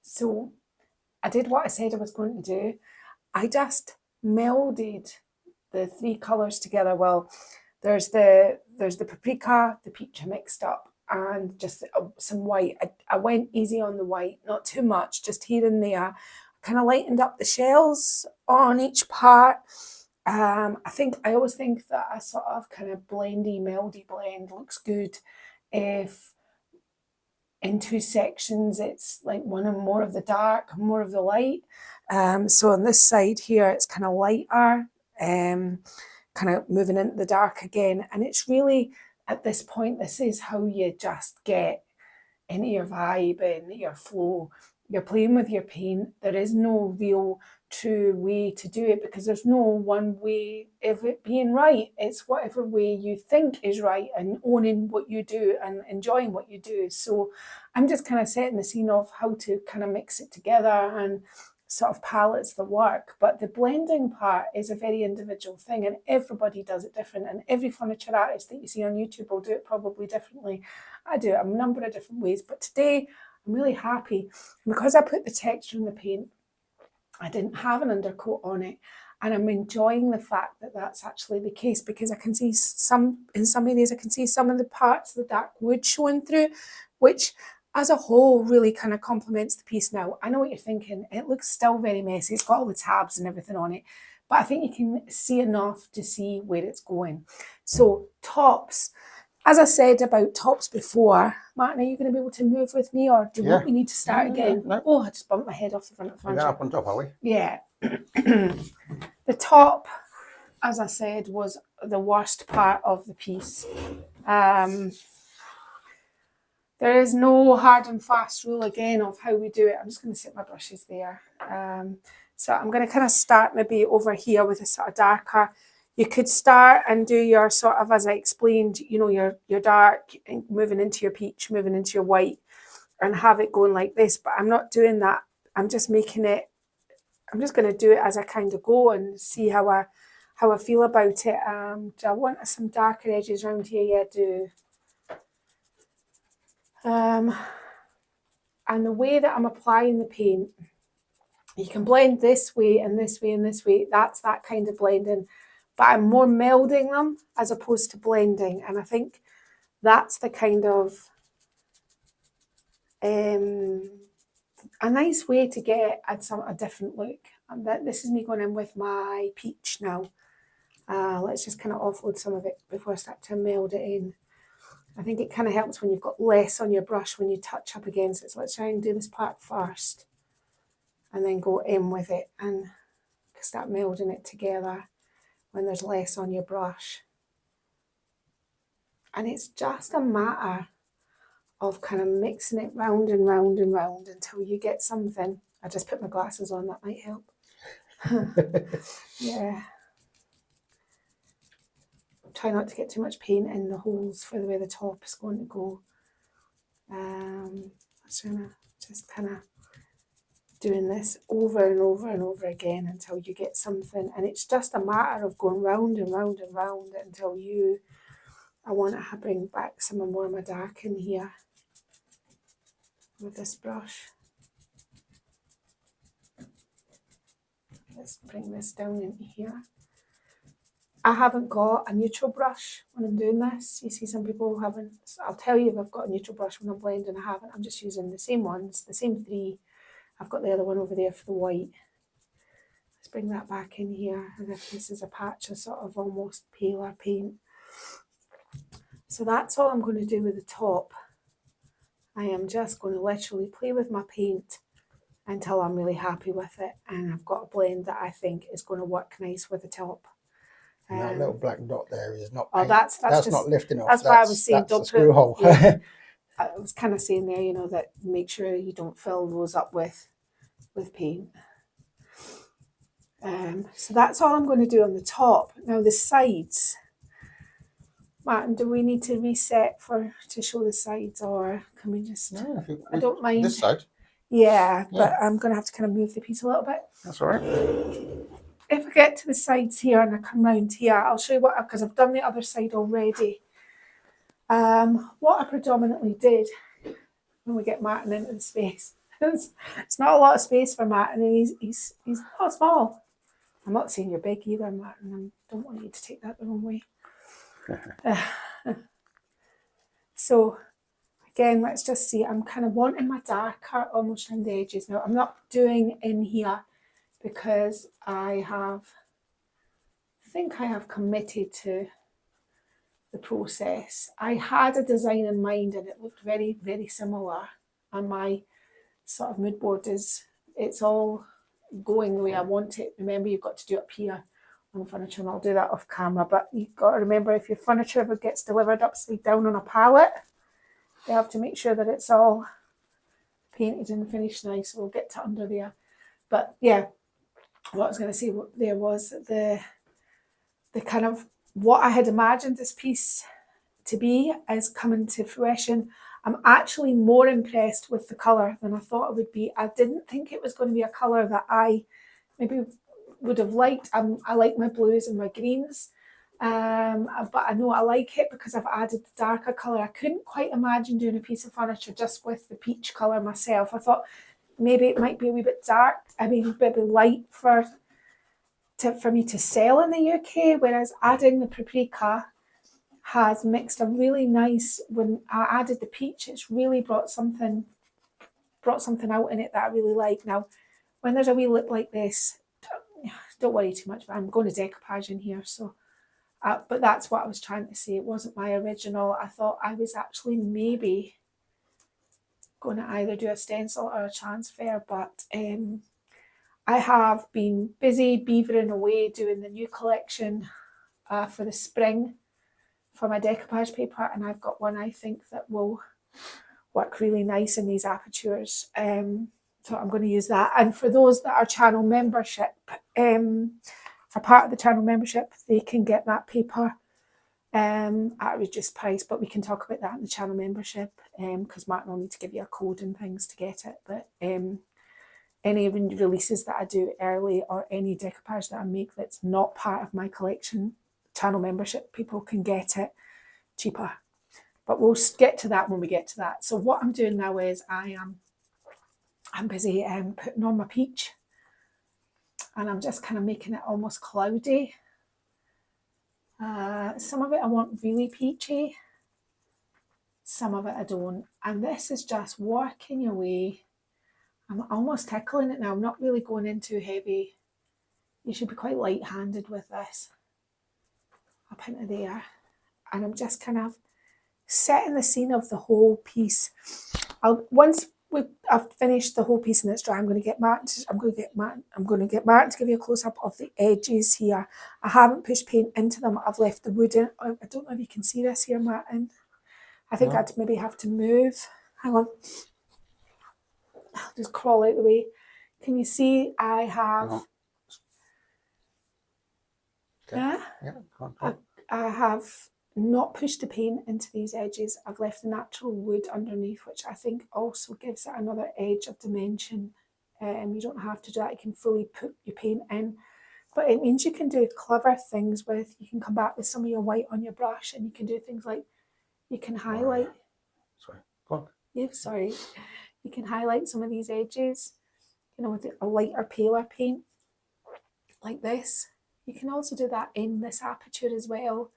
So I did what I said I was going to do. I just melded the three colours together. Well, there's the paprika, the peach mixed up, and just some white. I went easy on the white, not too much, just here and there. Kind of lightened up the shells on each part. I always think that a sort of kind of blendy, meldy blend looks good if in two sections it's like one and more of the dark, more of the light. So on this side here, it's kind of lighter, kind of moving into the dark again. And it's really, at this point, this is how you just get into your vibe, into your flow. You're playing with your paint. There is no real true way to do it because there's no one way of it being right. It's whatever way you think is right and owning what you do and enjoying what you do. So I'm just kind of setting the scene of how to kind of mix it together and sort of palettes the work. But the blending part is a very individual thing and everybody does it different, and every furniture artist that you see on YouTube will do it probably differently. I do it a number of different ways, but today I'm really happy because I put the texture in the paint. I didn't have an undercoat on it, and I'm enjoying the fact that that's actually the case because I can see in some areas I can see some of the parts of the dark wood showing through, which as a whole really kind of complements the piece. Now, I know what you're thinking. It looks still very messy. It's got all the tabs and everything on it, but I think you can see enough to see where it's going. So tops, as I said about tops before, Martin, are you going to be able to move with me, or do you want me to start again? No. Oh, I just bumped my head off the front of the furniture. We're up on top, are we? Yeah. The top, as I said, was the worst part of the piece. There is no hard and fast rule again of how we do it. I'm just going to set my brushes there. So I'm going to kind of start maybe over here with a sort of darker. You could start and do your sort of, as I explained, you know, your dark, moving into your peach, moving into your white, and have it going like this. But I'm not doing that. I'm just making it, I'm just going to do it as I kind of go and see how I feel about it. Do I want some darker edges around here? Yeah, I do. And the way that I'm applying the paint, you can blend this way and this way and this way. That's that kind of blending. But I'm more melding them as opposed to blending. And I think that's the kind of a nice way to get a different look. And this is me going in with my peach now. Let's just kind of offload some of it before I start to meld it in. I think it kind of helps when you've got less on your brush when you touch up against it. So let's try and do this part first and then go in with it and start melding it together when there's less on your brush. And it's just a matter of kind of mixing it round and round and round until you get something. I just put my glasses on, that might help. Yeah. Try not to get too much paint in the holes for the way the top is going to go. Just kind of doing this over and over and over again until you get something. And it's just a matter of going round and round and round until I want to bring back some more of my dark in here with this brush. Let's bring this down into here. I haven't got a neutral brush when I'm doing this. You see some people having, so I'll tell you if I've got a neutral brush when I'm blending. I haven't. I'm just using the same ones, the same three. I've got the other one over there for the white. Let's bring that back in here as if this is a patch of sort of almost paler paint. So that's all I'm going to do with the top. I am just going to literally play with my paint until I'm really happy with it. And I've got a blend that I think is going to work nice with the top. And that little black dot there is not. Oh, that's just, not lifting off. That's why I was saying don't screw hole. Yeah, I was kind of saying there, you know, that make sure you don't fill those up with paint. So that's all I'm going to do on the top. Now the sides. Martin, do we need to reset to show the sides, or can we just? No, I don't mind. This side. Yeah, but I'm going to have to kind of move the piece a little bit. That's all right. If I get to the sides here and I come round here, I'll show you what, because I've done the other side already. What I predominantly did when we get Martin into the space, it's not a lot of space for Martin, and he's not small. I'm not saying you're big either, Martin. I don't want you to take that the wrong way. So again, let's just see. I'm kind of wanting my darker almost around the edges. Now, I'm not doing in here because I think I have committed to the process. I had a design in mind and it looked very, very similar. And my sort of mood board it's all going the way I want it. Remember, you've got to do it up here on furniture, and I'll do that off camera. But you've got to remember, if your furniture ever gets delivered upside down on a pallet, you have to make sure that it's all painted and finished nice. So we'll get to under there. But yeah, what I was going to say there was the kind of what I had imagined this piece to be is coming to fruition. I'm actually more impressed with the colour than I thought it would be. I didn't think it was going to be a colour that I maybe would have liked. I like my blues and my greens, but I know I like it because I've added the darker colour. I couldn't quite imagine doing a piece of furniture just with the peach colour myself. I thought maybe it might be a wee bit dark, a bit light for me to sell in the UK, whereas adding the paprika has mixed a really nice, when I added the peach, it's really brought something out in it that I really like. Now, when there's a wee lip like this, don't worry too much, but I'm going to decoupage in here. So, but that's what I was trying to say. It wasn't my original. I thought I was actually maybe going to either do a stencil or a transfer, but I have been busy beavering away doing the new collection for the spring for my decoupage paper, and I've got one I think that will work really nice in these apertures. So I'm going to use that. And for those that are channel membership, for part of the channel membership, they can get that paper at a reduced price, but we can talk about that in the channel membership because Martin will need to give you a code and things to get it. But any releases that I do early or any decoupage that I make that's not part of my collection channel membership, people can get it cheaper. But we'll get to that when we get to that. So what I'm doing now is I'm busy putting on my peach, and I'm just kind of making it almost cloudy. Some of it I want really peachy, some of it I don't. And this is just working your way. I'm almost tickling it now. I'm not really going in too heavy. You should be quite light-handed with this. Up into there. And I'm just kind of setting the scene of the whole piece. Once I've finished the whole piece and it's dry, I'm going to get Martin to give you a close-up of the edges here. I haven't pushed paint into them. I've left the wood in. I don't know if you can see this here, Martin. I think I'd maybe have to move. Hang on. I'll just crawl out the way. Can you see I have... Okay. I have not pushed the paint into these edges. I've left the natural wood underneath, which I think also gives it another edge of dimension. You don't have to do that. You can fully put your paint in. But it means you can do clever things with, you can come back with some of your white on your brush and you can do things like, you can highlight. Sorry, go on. Yeah, sorry. You can highlight some of these edges, you know, with a lighter, paler paint, like this. You can also do that in this aperture as well.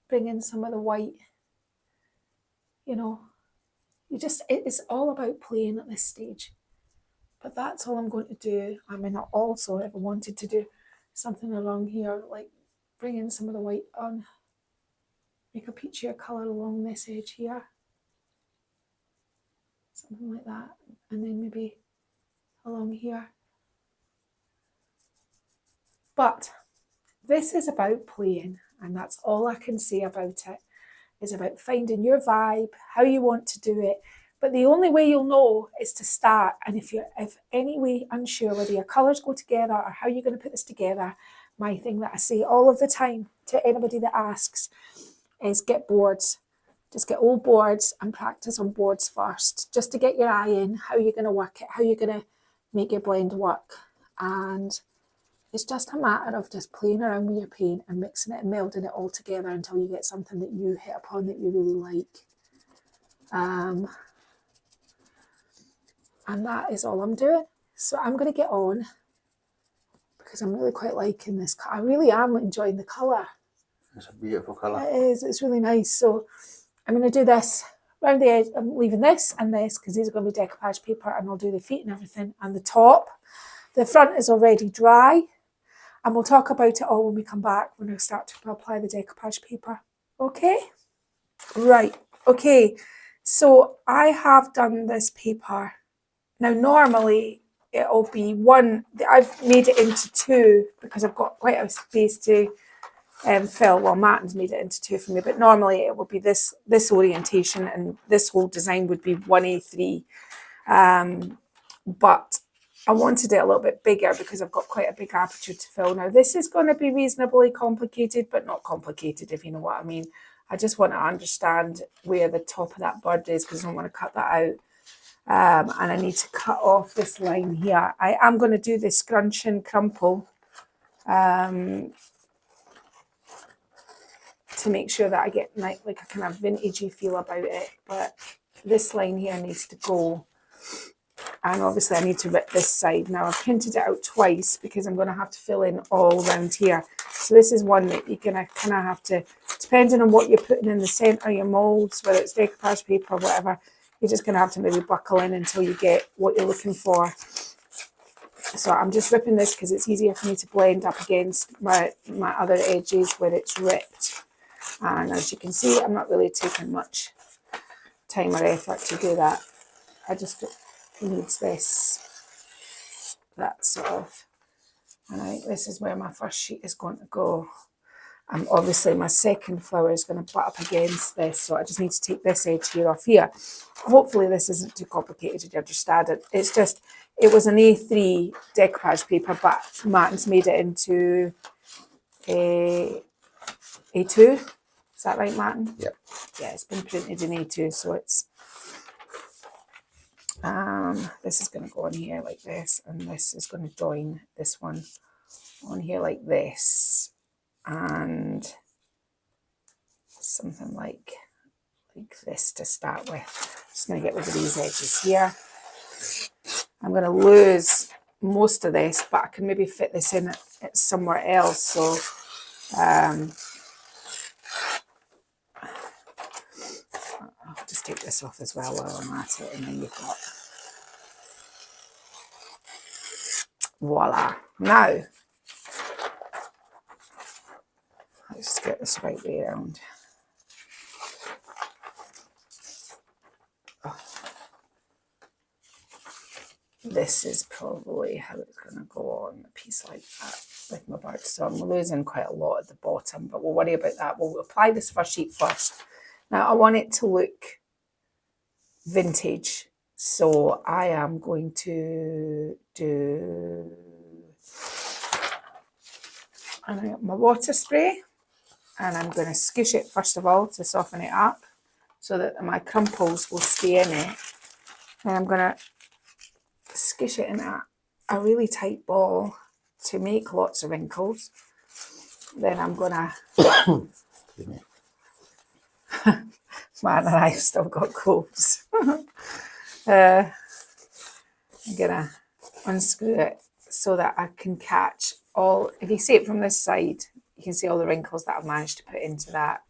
Bring in some of the white, you know. It's all about playing at this stage. But that's all I'm going to do. I mean, I also ever wanted to do something along here, like bring in some of the white on, make a peachier colour along this edge here. Something like that. And then maybe along here. But this is about playing, and that's all I can say about it. It's about finding your vibe, how you want to do it. But the only way you'll know is to start. And if any way unsure whether your colours go together or how you're going to put this together, my thing that I say all of the time to anybody that asks is get boards. Just get old boards and practice on boards first, just to get your eye in, how you're going to work it, how you're going to make your blend work. And it's just a matter of just playing around with your paint and mixing it and melding it all together until you get something that you hit upon that you really like. And that is all I'm doing. So I'm going to get on because I'm really quite liking this. I really am enjoying the colour. It's a beautiful colour. It is. It's really nice. So I'm going to do this around the edge. I'm leaving this and this because these are going to be decoupage paper, and I'll do the feet and everything and the top. The front is already dry, and we'll talk about it all when we come back when I start to apply the decoupage paper. Okay? Right. Okay. So I have done this paper. Now normally it'll be one. I've made it into two because I've got quite a space to fill. Well, Martin's made it into two for me, but normally it would be this orientation, and this whole design would be 1A3. But I wanted it a little bit bigger because I've got quite a big aperture to fill. Now this is going to be reasonably complicated, but not complicated, if you know what I mean. I just want to understand where the top of that bird is because I don't want to cut that out. And I need to cut off this line here. I am going to do this scrunch and crumple to make sure that I get like a kind of vintagey feel about it. But this line here needs to go. And obviously I need to rip this side. Now I've printed it out twice because I'm going to have to fill in all around here. So this is one that you're going to kind of have to, depending on what you're putting in the centre of your moulds, whether it's decoupage paper or whatever, you're just going to have to maybe buckle in until you get what you're looking for. So I'm just ripping this because it's easier for me to blend up against my other edges where it's ripped. And as you can see, I'm not really taking much time or effort to do that. I just needs this, that sort of. And I think this is where my first sheet is going to go. And obviously my second flower is going to butt up against this, so I just need to take this edge here off here. Hopefully this isn't too complicated, you understand it. It's just, it was an A3 decoupage paper, but Martin's made it into a A2. Is that right, Martin? Yep. Yeah, it's been printed in A2, so it's this is going to go on here like this, and this is going to join this one on here like this, and something like this to start with. Just going to get rid of these edges here. I'm going to lose most of this, but I can maybe fit this in at somewhere else. So I'll just take this off as well while I'm at it, and then you've got voila. Now let's just get this right way around. Oh. This is probably how it's going to go on a piece like that with my bird. So I'm losing quite a lot at the bottom, but we'll worry about that. We'll apply this first sheet first. Now I want it to look vintage, so I am going to do, and I got my water spray, and I'm going to squish it first of all to soften it up so that my crumples will stay in it. And I'm going to squish it in a really tight ball to make lots of wrinkles. Then I'm going to man, and I've still got colds. I'm gonna unscrew it so that I can catch all, if you see it from this side, you can see all the wrinkles that I've managed to put into that.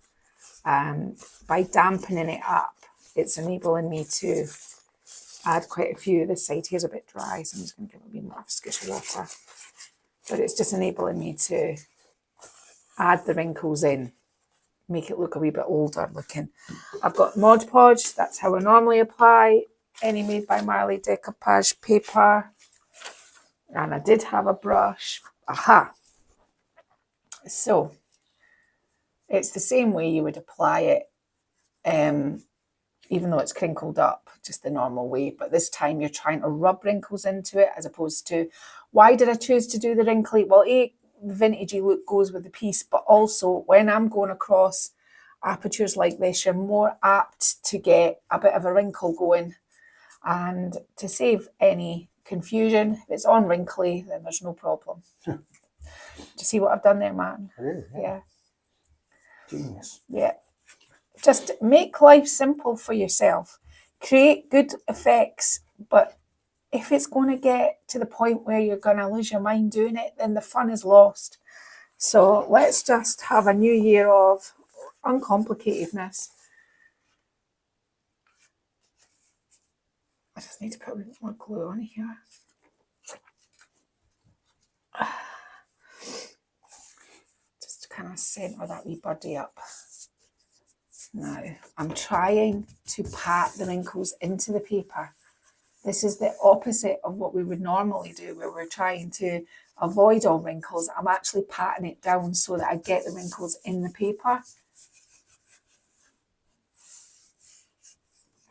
By dampening it up, it's enabling me to add quite a few. This side here's a bit dry, so I'm just going to give it a bit more of a squish of water. But it's just enabling me to add the wrinkles in, make it look a wee bit older looking. I've got Mod Podge, that's how I normally apply any Made by Marley decoupage paper. And I did have a brush. Aha! So, it's the same way you would apply it, even though it's crinkled up, just the normal way. But this time you're trying to rub wrinkles into it as opposed to, why did I choose to do the wrinkly? Well, the vintagey look goes with the piece, but also when I'm going across, apertures like this, you're more apt to get a bit of a wrinkle going. And to save any confusion, if it's on wrinkly, then there's no problem. Do you see what I've done there, man? I do, Yeah. Genius. Yeah. Just make life simple for yourself. Create good effects, but if it's going to get to the point where you're going to lose your mind doing it, then the fun is lost. So let's just have a new year of uncomplicatedness. I just need to put a bit more glue on here. Just to kind of centre that wee birdie up. Now, I'm trying to pat the wrinkles into the paper. This is the opposite of what we would normally do, where we're trying to avoid all wrinkles. I'm actually patting it down so that I get the wrinkles in the paper.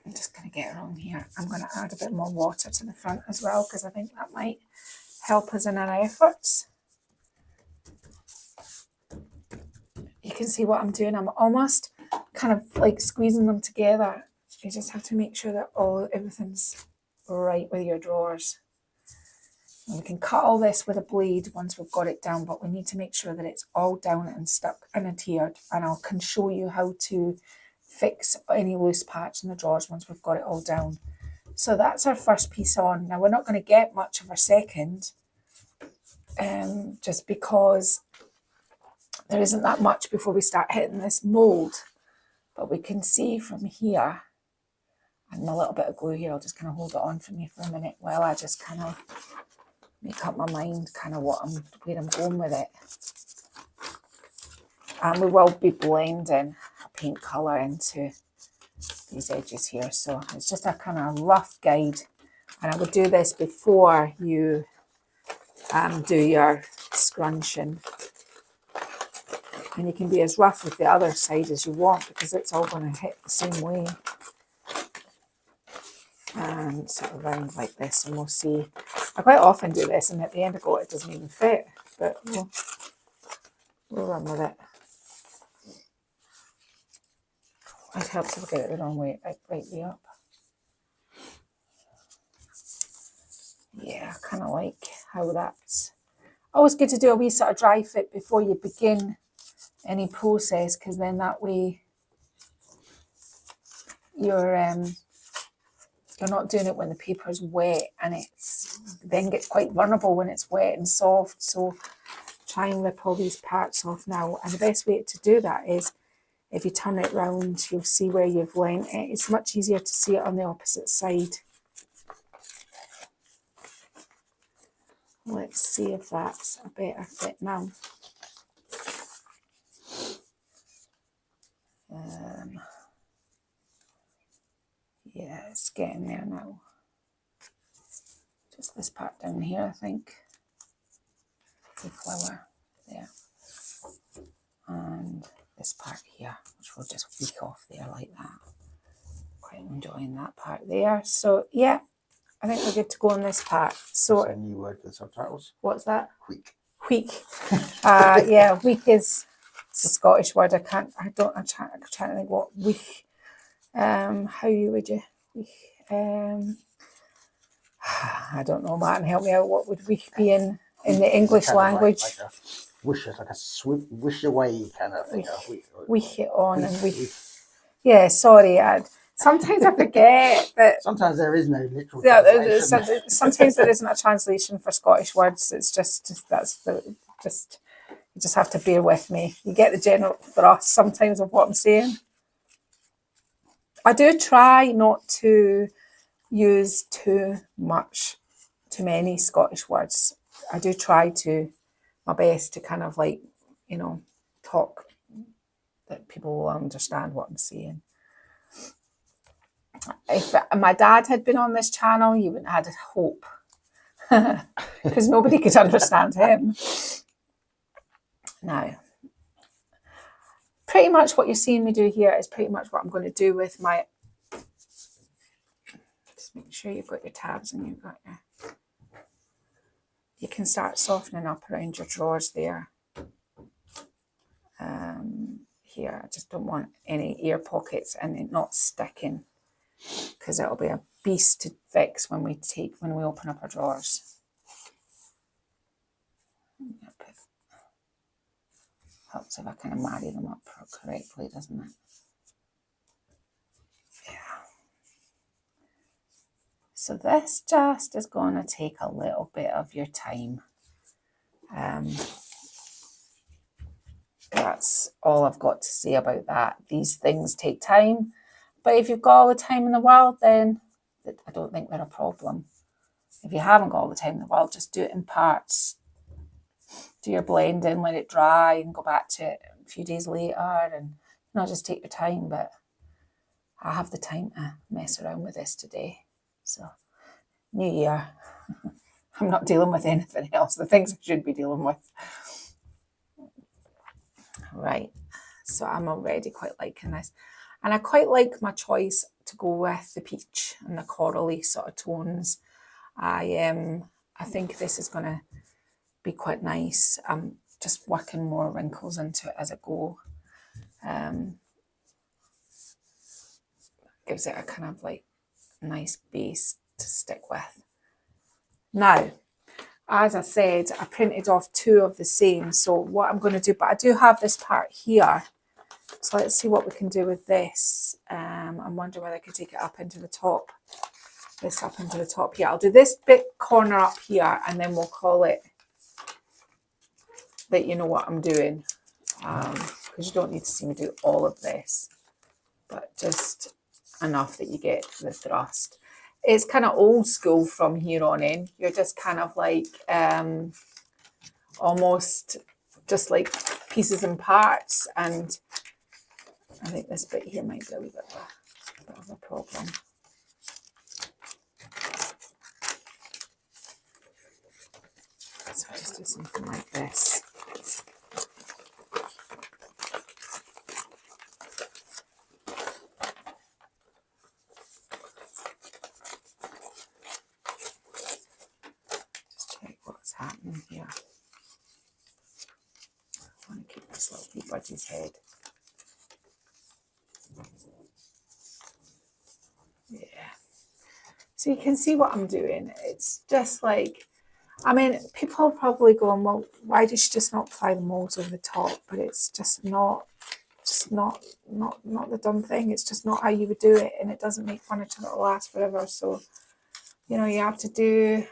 I'm just going to get it on here. I'm going to add a bit more water to the front as well, because I think that might help us in our efforts. You can see what I'm doing. I'm almost kind of like squeezing them together. You just have to make sure that everything's right with your drawers. And we can cut all this with a blade once we've got it down, but we need to make sure that it's all down and stuck and adhered. And I can show you how to fix any loose patch in the drawers once we've got it all down. So that's our first piece on. Now we're not going to get much of our second, just because there isn't that much before we start hitting this mould. But we can see from here, and a little bit of glue here, I'll just kind of hold it on for me for a minute while I just kind of make up my mind kind of where I'm going with it. And we will be blending a paint colour into these edges here. So it's just a kind of rough guide. And I would do this before you do your scrunching. And you can be as rough with the other side as you want, because it's all going to hit the same way. And sort of round like this, and we'll see. I quite often do this, and at the end of it doesn't even fit, but we'll run with it. It helps if I get it the wrong way, right way up. Yeah, I kind of like how that's always good to do a wee sort of dry fit before you begin any process, because then that way you're not doing it when the paper's wet, and it's then gets quite vulnerable when it's wet and soft. So try and rip all these parts off now. And the best way to do that is if you turn it round, you'll see where you've lent it. It's much easier to see it on the opposite side. Let's see if that's a better fit now. Yeah, it's getting there now. Just this part down here, I think. The flower there. And this part here, which we'll just weak off there like that. Quite enjoying that part there. So yeah, I think we're good to go on this part. So that's a new word for the subtitles. What's that? Weak. Weak. Yeah, weak it's a Scottish word. I'm trying to think what weak. How would you? I don't know, Martin. Help me out. What would weak be in the English language? Like a wish, like a wish away kind of thing. Weak it on and weak. Yeah, sorry. Sometimes I forget that. Sometimes there is no literal translation. Sometimes there isn't a translation for Scottish words. It's just you just have to bear with me. You get the general thrust sometimes of what I'm saying. I do try not to use too many Scottish words. I do try my best to kind of like, talk that people will understand what I'm saying. If my dad had been on this channel, you wouldn't have had hope, because nobody could understand him. Now, pretty much what you're seeing me do here is pretty much what I'm going to do with my. Just make sure you've got your tabs and you've got your. You can start softening up around your drawers there. here. I just don't want any air pockets and it not sticking, because it'll be a beast to fix when we open up our drawers. Helps if I kind of marry them up correctly, doesn't it? Yeah. So this just is going to take a little bit of your time. That's all I've got to say about that. These things take time, but if you've got all the time in the world, then I don't think they're a problem. If you haven't got all the time in the world, just do it in parts. Do your blending, let it dry, and go back to it a few days later, and just take your time. But I have the time to mess around with this today. So, new year. I'm not dealing with anything else. The things I should be dealing with. Right. So I'm already quite liking this. And I quite like my choice to go with the peach and the corally sort of tones. I think this is going to be quite nice. I'm just working more wrinkles into it as I go. Gives it a kind of like nice base to stick with. Now, as I said, I printed off 2 of the same. So what I'm going to do, but I do have this part here. So let's see what we can do with this. I'm wondering whether I could take it up into the top. This up into the top here. I'll do this bit corner up here, and then we'll call it that you know what I'm doing. Because you don't need to see me do all of this, but just enough that you get the thrust. It's kind of old school from here on in. You're just kind of like almost just like pieces and parts, and I think this bit here might be a wee bit of a problem. So I'll just do something like this. Just check what's happening here. I want to keep this little wee birdie's head. Yeah. So you can see what I'm doing. It's just like, I mean, people are probably going, well, why did she just not apply the molds over the top? But it's just not the done thing. It's just not how you would do it, and it doesn't make furniture that will last forever. So, you have to do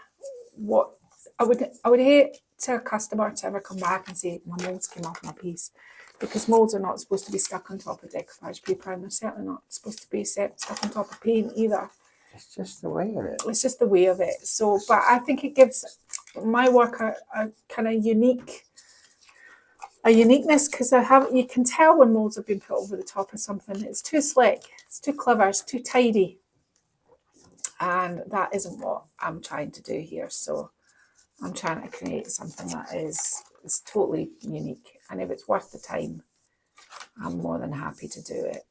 what I would hate to a customer to ever come back and say my molds came off my piece, because molds are not supposed to be stuck on top of decoupage paper, and they're certainly not supposed to be stuck on top of paint either. It's just the way of it. It's just the way of it. So, but I think it gives my work a kind of uniqueness, because you can tell when molds have been put over the top of something. It's too slick, it's too clever, it's too tidy, and that isn't what I'm trying to do here. So I'm trying to create something that is totally unique, and if it's worth the time, I'm more than happy to do it.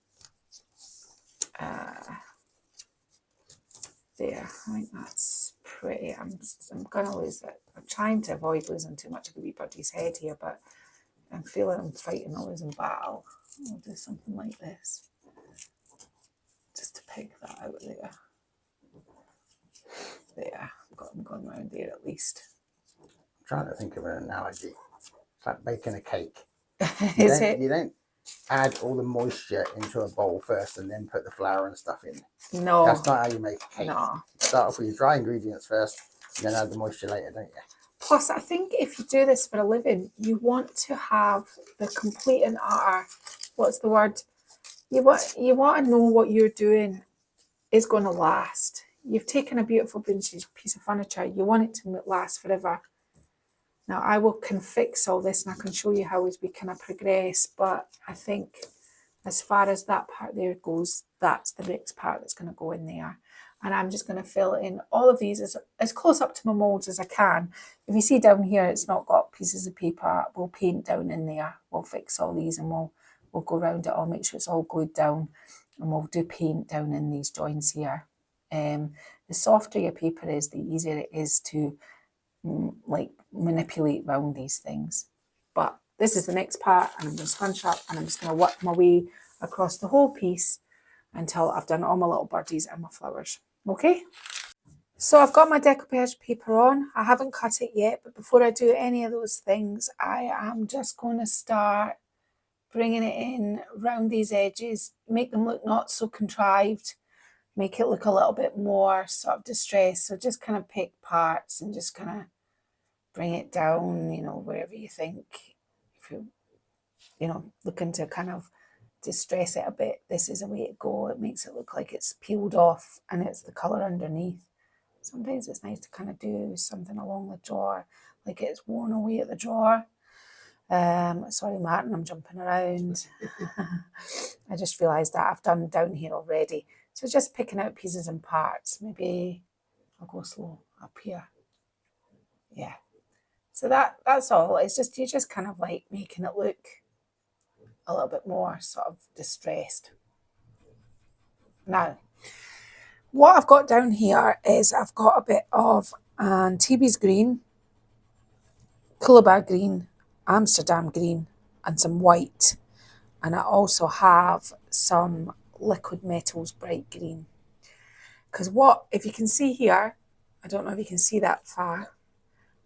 There, I think that's pretty. I'm gonna lose it. I'm trying to avoid losing too much of the wee birdie's head here, but I'm feeling I'm fighting a losing battle. I'll do something like this, just to pick that out there. There, I'm going around there at least. I'm trying to think of an analogy. It's like baking a cake. You don't add all the moisture into a bowl first and then put the flour and stuff in. No. That's not how you make a cake. No. Start off with your dry ingredients first, and then add the moisture later, don't you? Plus, I think if you do this for a living, you want to have the complete and utter, what's the word? You want to know what you're doing is going to last. You've taken a beautiful vintage piece of furniture. You want it to last forever. Now, I can fix all this, and I can show you how we kind of progress, but I think as far as that part there goes, that's the next part that's going to go in there. And I'm just going to fill in all of these as close up to my molds as I can. If you see down here, it's not got pieces of paper, we'll paint down in there. We'll fix all these, and we'll go around it all, make sure it's all glued down, and we'll do paint down in these joints here. The softer your paper is, the easier it is to like manipulate around these things. But this is the next part, and I'm going to scrunch up and I'm just going to work my way across the whole piece until I've done all my little birdies and my flowers. Okay? So I've got my decoupage paper on. I haven't cut it yet, but before I do any of those things, I am just going to start bringing it in round these edges, make them look not so contrived, make it look a little bit more sort of distressed. So just kind of pick parts and just kind of bring it down, you know, wherever you think, if you're, you know, looking to kind of distress it a bit, this is a way to go. It makes it look like it's peeled off and it's the colour underneath. Sometimes it's nice to kind of do something along the drawer, like it's worn away at the drawer. Sorry, Martin, I'm jumping around. I just realised that I've done down here already. So just picking out pieces and parts. Maybe I'll go slow up here. Yeah. So that's all. It's just, you're just kind of like making it look a little bit more sort of distressed. Now, what I've got down here is I've got a bit of Antibes green, Coolabah green, Amsterdam green, and some white. And I also have some liquid metals bright green. Because what, if you can see here, I don't know if you can see that far,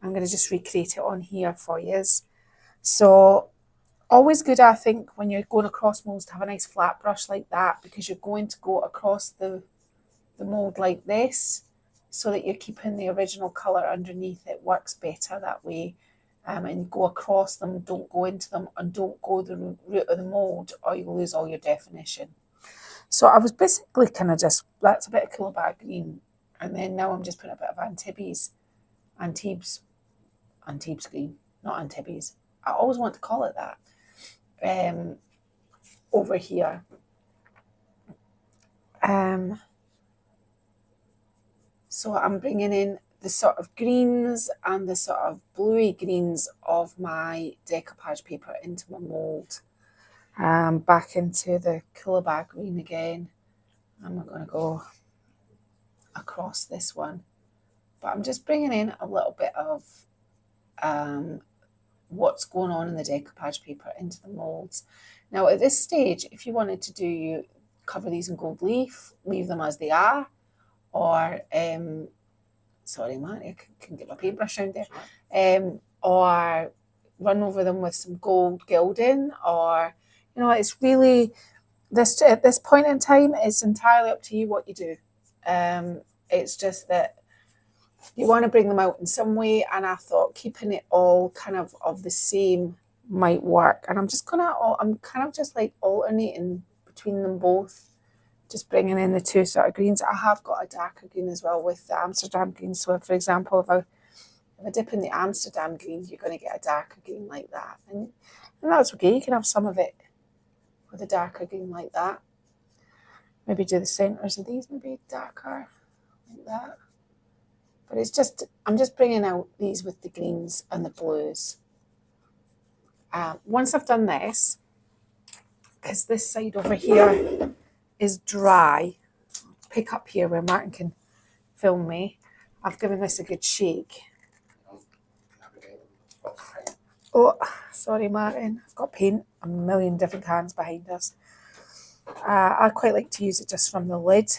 I'm going to just recreate it on here for you. So always good, I think, when you're going across molds to have a nice flat brush like that, because you're going to go across the mold like this so that you're keeping the original colour underneath. It works better that way. And go across them, don't go into them, and don't go the route of the mold or you'll lose all your definition. So I was basically kind of just, that's a bit of Coolabah green, and then now I'm just putting a bit of Antibes green, not Antibes. I always want to call it that. Over here. So I'm bringing in the sort of greens and the sort of bluey greens of my decoupage paper into my mould. Back into the Coolabah green again. And we're going to go across this one. But I'm just bringing in a little bit of what's going on in the decoupage paper into the moulds. Now at this stage, if you wanted to do, cover these in gold leaf, leave them as they are, or sorry, man, I can get my paintbrush around there. Or run over them with some gold gilding, or, you know, it's really, this at this point in time, it's entirely up to you what you do. It's just that you want to bring them out in some way, and I thought keeping it all kind of the same might work. And I'm kind of just like alternating between them both. Just bringing in the two sort of greens. I have got a darker green as well with the Amsterdam green. So for example, if I dip in the Amsterdam green, you're going to get a darker green like that. And that's okay. You can have some of it with a darker green like that. Maybe do the centres of these, maybe darker like that. But it's just, I'm just bringing out these with the greens and the blues. Once I've done this, because this side over here is dry, pick up here where Martin can film me. I've given this a good shake. Oh, sorry, Martin. I've got paint a million different cans behind us. I quite like to use it just from the lid.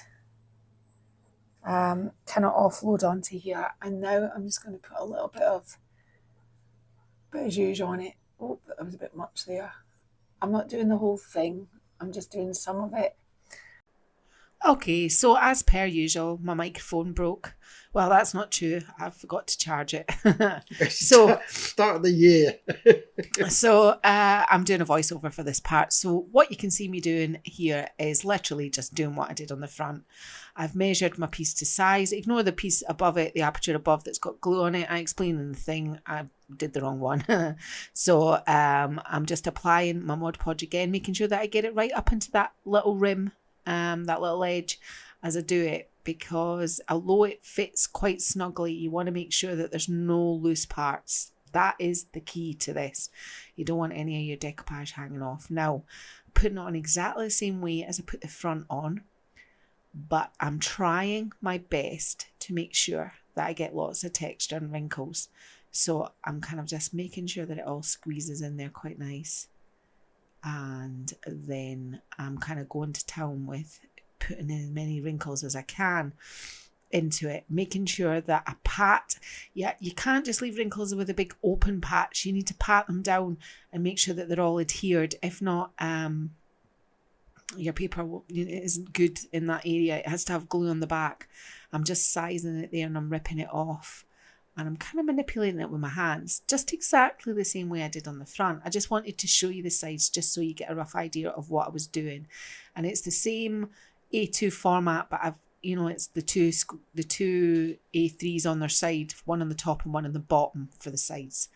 Kind of offload onto here. And now I'm just going to put a little bit of zhuzh on it. Oh, that was a bit much there. I'm not doing the whole thing. I'm just doing some of it. Okay, so as per usual, my microphone broke. Well, that's not true. I forgot to charge it. So start of the year. So I'm doing a voiceover for this part. So what you can see me doing here is literally just doing what I did on the front. I've measured my piece to size. Ignore the piece above it, the aperture above that's got glue on it. I explained in the thing, I did the wrong one. So I'm just applying my Mod Podge again, making sure that I get it right up into that little rim, that little edge as I do it, because although it fits quite snugly, you want to make sure that there's no loose parts. That is the key to this. You don't want any of your decoupage hanging off. Now, putting it on exactly the same way as I put the front on, but I'm trying my best to make sure that I get lots of texture and wrinkles, So I'm kind of just making sure that it all squeezes in there quite nice. And then I'm kind of going to town with putting in as many wrinkles as I can into it, making sure that I pat. Yeah, you can't just leave wrinkles with a big open patch. You need to pat them down and make sure that they're all adhered. If not, your paper isn't good in that area. It has to have glue on the back. I'm just sizing it there and I'm ripping it off. And I'm kind of manipulating it with my hands, just exactly the same way I did on the front. I just wanted to show you the sides just so you get a rough idea of what I was doing. And it's the same A2 format, but it's the two A3s on their side, one on the top and one on the bottom for the sides.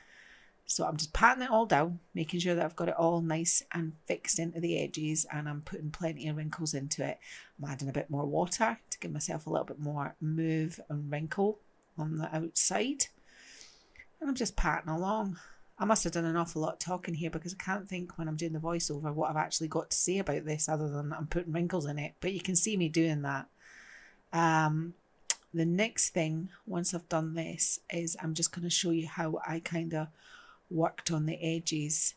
So I'm just patting it all down, making sure that I've got it all nice and fixed into the edges, and I'm putting plenty of wrinkles into it. I'm adding a bit more water to give myself a little bit more move and wrinkle on the outside. And I'm just patting along. I must have done an awful lot of talking here because I can't think when I'm doing the voiceover what I've actually got to say about this other than I'm putting wrinkles in it. But you can see me doing that. The next thing, once I've done this, is I'm just going to show you how I kind of worked on the edges.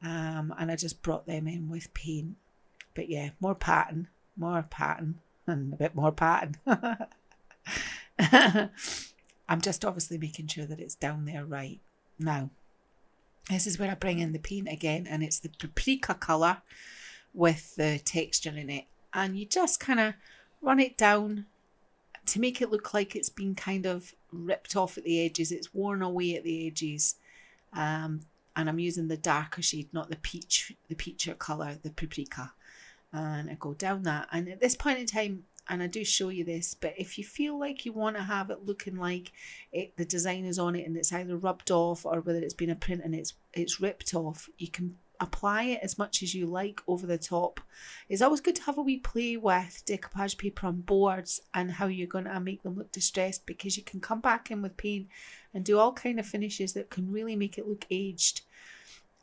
And I just brought them in with paint. But yeah, more patting, and a bit more patting. I'm just obviously making sure that it's down there right. Now, this is where I bring in the paint again, and it's the paprika colour with the texture in it. And you just kind of run it down to make it look like it's been kind of ripped off at the edges. It's worn away at the edges. And I'm using the darker shade, not the peacher colour, the paprika. And I go down that. And at this point in time, and I do show you this, but if you feel like you want to have it looking like the design is on it and it's either rubbed off, or whether it's been a print and it's ripped off, you can apply it as much as you like over the top. It's always good to have a wee play with decoupage paper on boards and how you're going to make them look distressed, because you can come back in with paint and do all kind of finishes that can really make it look aged.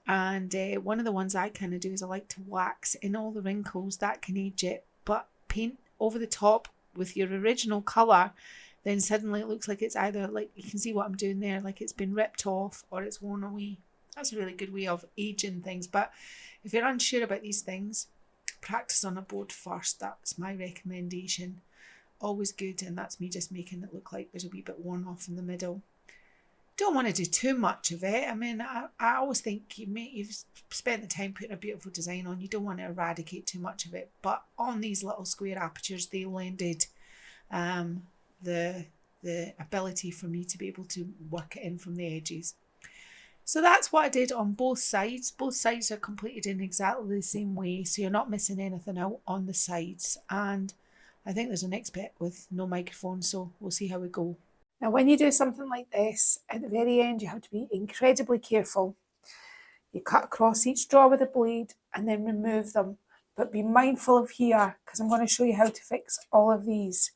And one of the ones I kind of do is I like to wax in all the wrinkles. That can age it, but paint over the top with your original colour, then suddenly it looks like it's either, like you can see what I'm doing there, like it's been ripped off or it's worn away. That's a really good way of aging things. But if you're unsure about these things, practice on a board first. That's my recommendation. Always good. And that's me just making it look like there's a wee bit worn off in the middle. Don't want to do too much of it. I mean, I always think you've spent the time putting a beautiful design on. You don't want to eradicate too much of it. But on these little square apertures, they lended the ability for me to be able to work it in from the edges. So that's what I did on both sides. Both sides are completed in exactly the same way, so you're not missing anything out on the sides. And I think there's a next bit with no microphone, so we'll see how we go. Now, when you do something like this, at the very end, you have to be incredibly careful. You cut across each draw with a blade and then remove them. But be mindful of here, because I'm going to show you how to fix all of these.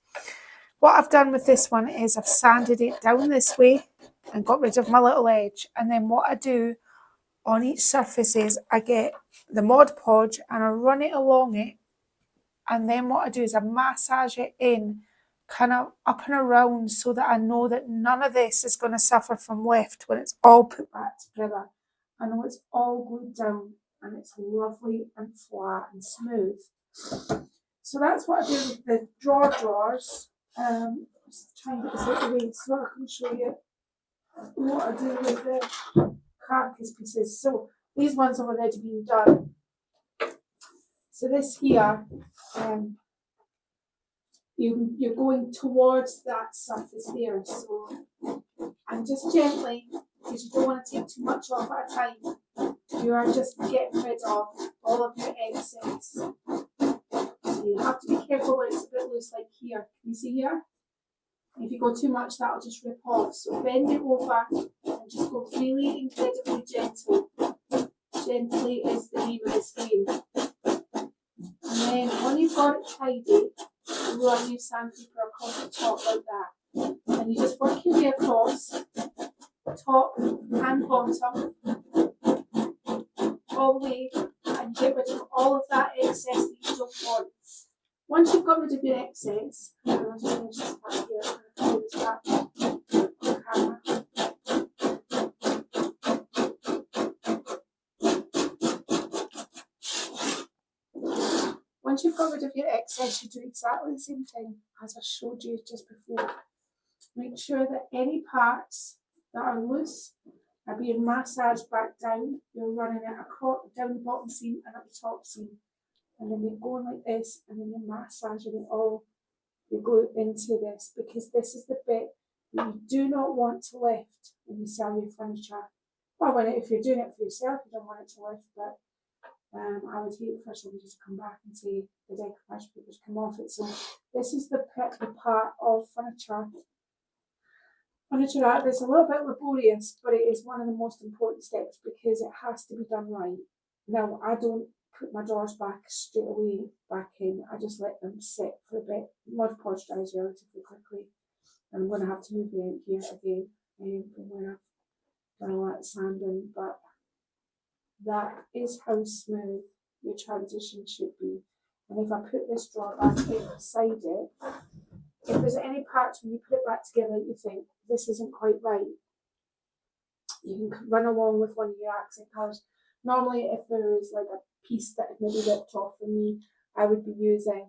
What I've done with this one is I've sanded it down this way and got rid of my little edge. And then what I do on each surface is I get the Mod Podge and I run it along it. And then what I do is I massage it in kind of up and around so that I know that none of this is going to suffer from lift when it's all put back together. I know it's all glued down and it's lovely and flat and smooth. So that's what I do with the drawers. Just try and get this out of the way so I can show you what I do with the carcass pieces. So these ones have already been done. So this here, you're going towards that surface there. So, and just gently, because you don't want to take too much off at a time, you are just getting rid of all of your excess. So you have to be careful when it's a bit loose, like here. Can you see here? If you go too much, that'll just rip off. So bend it over and just go really incredibly gentle. Gently is the name of this game. And then when you've got it tidy, run your sandpaper across the top like that. And you just work your way across, top and bottom, all the way, and get rid of all of that excess that you don't want. Once you've got rid of your excess, and I'll just finish this part here, and I'll do this back on camera. got rid of your excess, you do exactly the same thing as I showed you just before. Make sure that any parts that are loose are being massaged back down. You're running it across, down the bottom seam and up the top seam. And then you're going like this, and then you're massaging it all. You go into this, because this is the bit that you do not want to lift when you sell your furniture. Well, if you're doing it for yourself, you don't want it to lift, but I would hate for somebody to come back and say the decoupage paper's come off it. So this is the part of furniture art that's a little bit laborious, but it is one of the most important steps because it has to be done right. Now, I don't put my drawers back straight away back in. I just let them sit for a bit. Mod Podge dries relatively quickly. I'm going to have to move it out here again from where I've done all that sanding, but that is how smooth your transition should be. And if I put this drawer back in beside it, if there's any parts when you put it back together that you think this isn't quite right, you can run along with one of your accent colours. Normally, if there is like a piece that had maybe ripped off for me, I would be using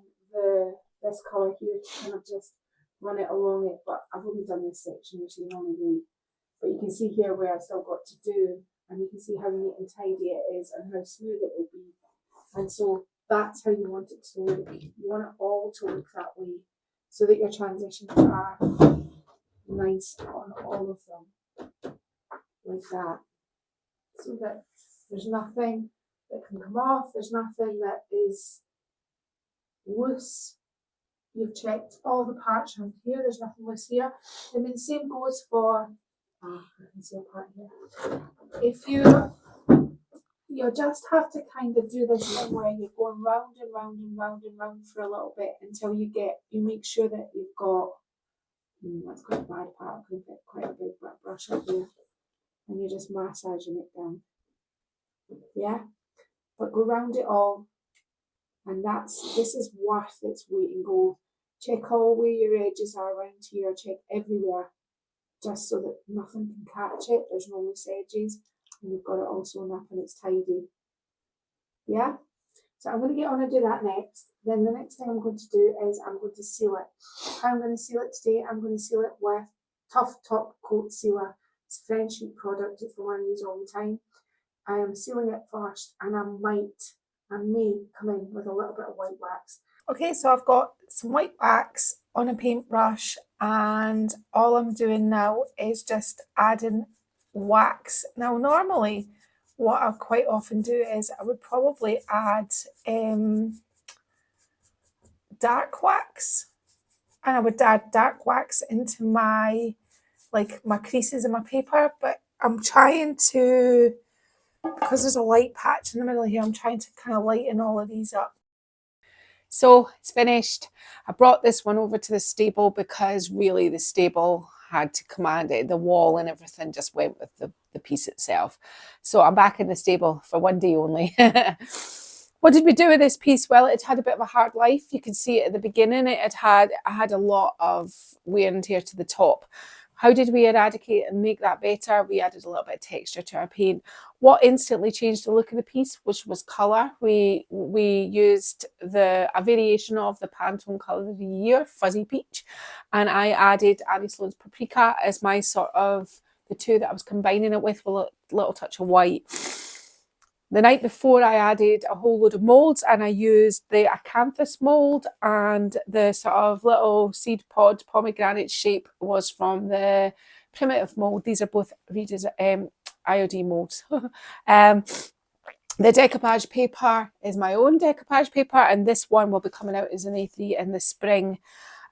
this colour here to kind of just run it along it, but I've only done this section, which is only way. But you can see here where I've still got to do, and you can see how neat and tidy it is and how smooth it will be. And so that's how you want it to look. You want it all to look that way, so that your transitions are nice on all of them, like that. So that there's nothing that can come off, there's nothing that is loose. You've checked all the parts around here, there's nothing loose here. And then the same goes for, I can see a part here. If you just have to kind of do this thing where you're going round and round and round and round for a little bit until you make sure that you've got, that's quite a bad part, I could get quite a big brush up there. And you're just massaging it down. Yeah? But go round it all, and this is worth its weight in gold. Check all where your edges are around here, check everywhere, just so that nothing can catch it. There's no loose edges, and you've got it all sewn up and it's tidy. Yeah? So I'm going to get on and do that next. Then the next thing I'm going to do is I'm going to seal it. How I'm going to seal it today, I'm going to seal it with Tough Top Coat Sealer. It's a French sheet product, it's the one I use all the time. I am sealing it first, and I may come in with a little bit of white wax. Okay, so I've got some white wax on a paintbrush, and all I'm doing now is just adding wax. Now, normally, what I quite often do is I would probably add dark wax, and I would add dark wax into my creases in my paper, but I'm trying to, because there's a light patch in the middle here, I'm trying to kind of lighten all of these up. So it's finished. I brought this one over to the stable because really the stable had to command it. The wall and everything just went with the piece itself. So I'm back in the stable for one day only. What did we do with this piece? Well, it had a bit of a hard life. You can see it at the beginning. I had a lot of wear and tear to the top. How did we eradicate and make that better? We added a little bit of texture to our paint. What instantly changed the look of the piece, which was colour. We used a variation of the Pantone colour of the year, Fuzzy Peach, and I added Annie Sloan's Paprika as my sort of the two that I was combining it with a little touch of white. The night before, I added a whole load of molds, and I used the Acanthus Mold, and the sort of little seed pod pomegranate shape was from the Primitive Mold. These are both IOD molds. The decoupage paper is my own decoupage paper, and this one will be coming out as an A3 in the spring.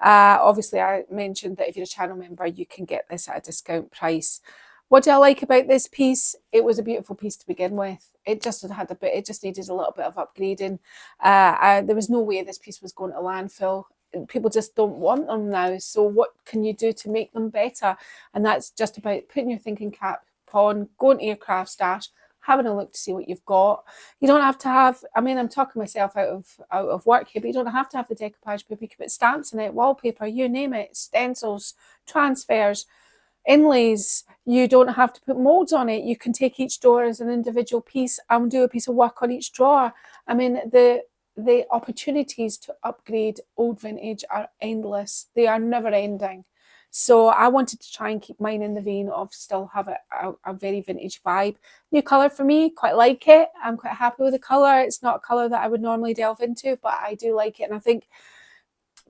Obviously, I mentioned that if you're a channel member, you can get this at a discount price. What do I like about this piece? It was a beautiful piece to begin with. It just needed a little bit of upgrading. There was no way this piece was going to landfill. People just don't want them now. So what can you do to make them better? And that's just about putting your thinking cap on, going to your craft stash, having a look to see what you've got. You don't have to have, I mean, I'm talking myself out of work here, but you don't have to have the decoupage paper. You can put stamps in it, wallpaper, you name it, stencils, transfers, inlays. You don't have to put molds on it. You can take each drawer as an individual piece and do a piece of work on each drawer. I mean, the the opportunities to upgrade old vintage are endless. They are never ending. So I wanted to try and keep mine in the vein of still have a very vintage vibe. New colour for me, quite like it. I'm quite happy with the colour. It's not a colour that I would normally delve into, but I do like it. And I think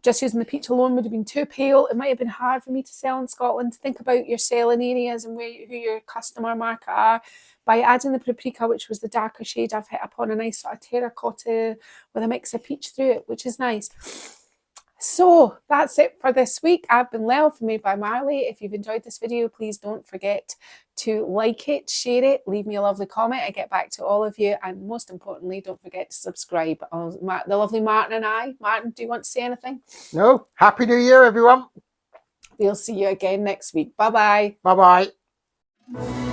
just using the peach alone would have been too pale. It might have been hard for me to sell in Scotland. Think about your selling areas and who your customer market are. By adding the paprika, which was the darker shade, I've hit upon a nice sort of terracotta with a mix of peach through it, which is nice. So that's it for this week. I've been Lel from Made by Marley. If you've enjoyed this video, please don't forget to like it, share it, leave me a lovely comment. I get back to all of you. And most importantly, don't forget to subscribe. The lovely Martin and I. Martin, do you want to say anything? No. Happy New Year, everyone. We'll see you again next week. Bye-bye. Bye-bye.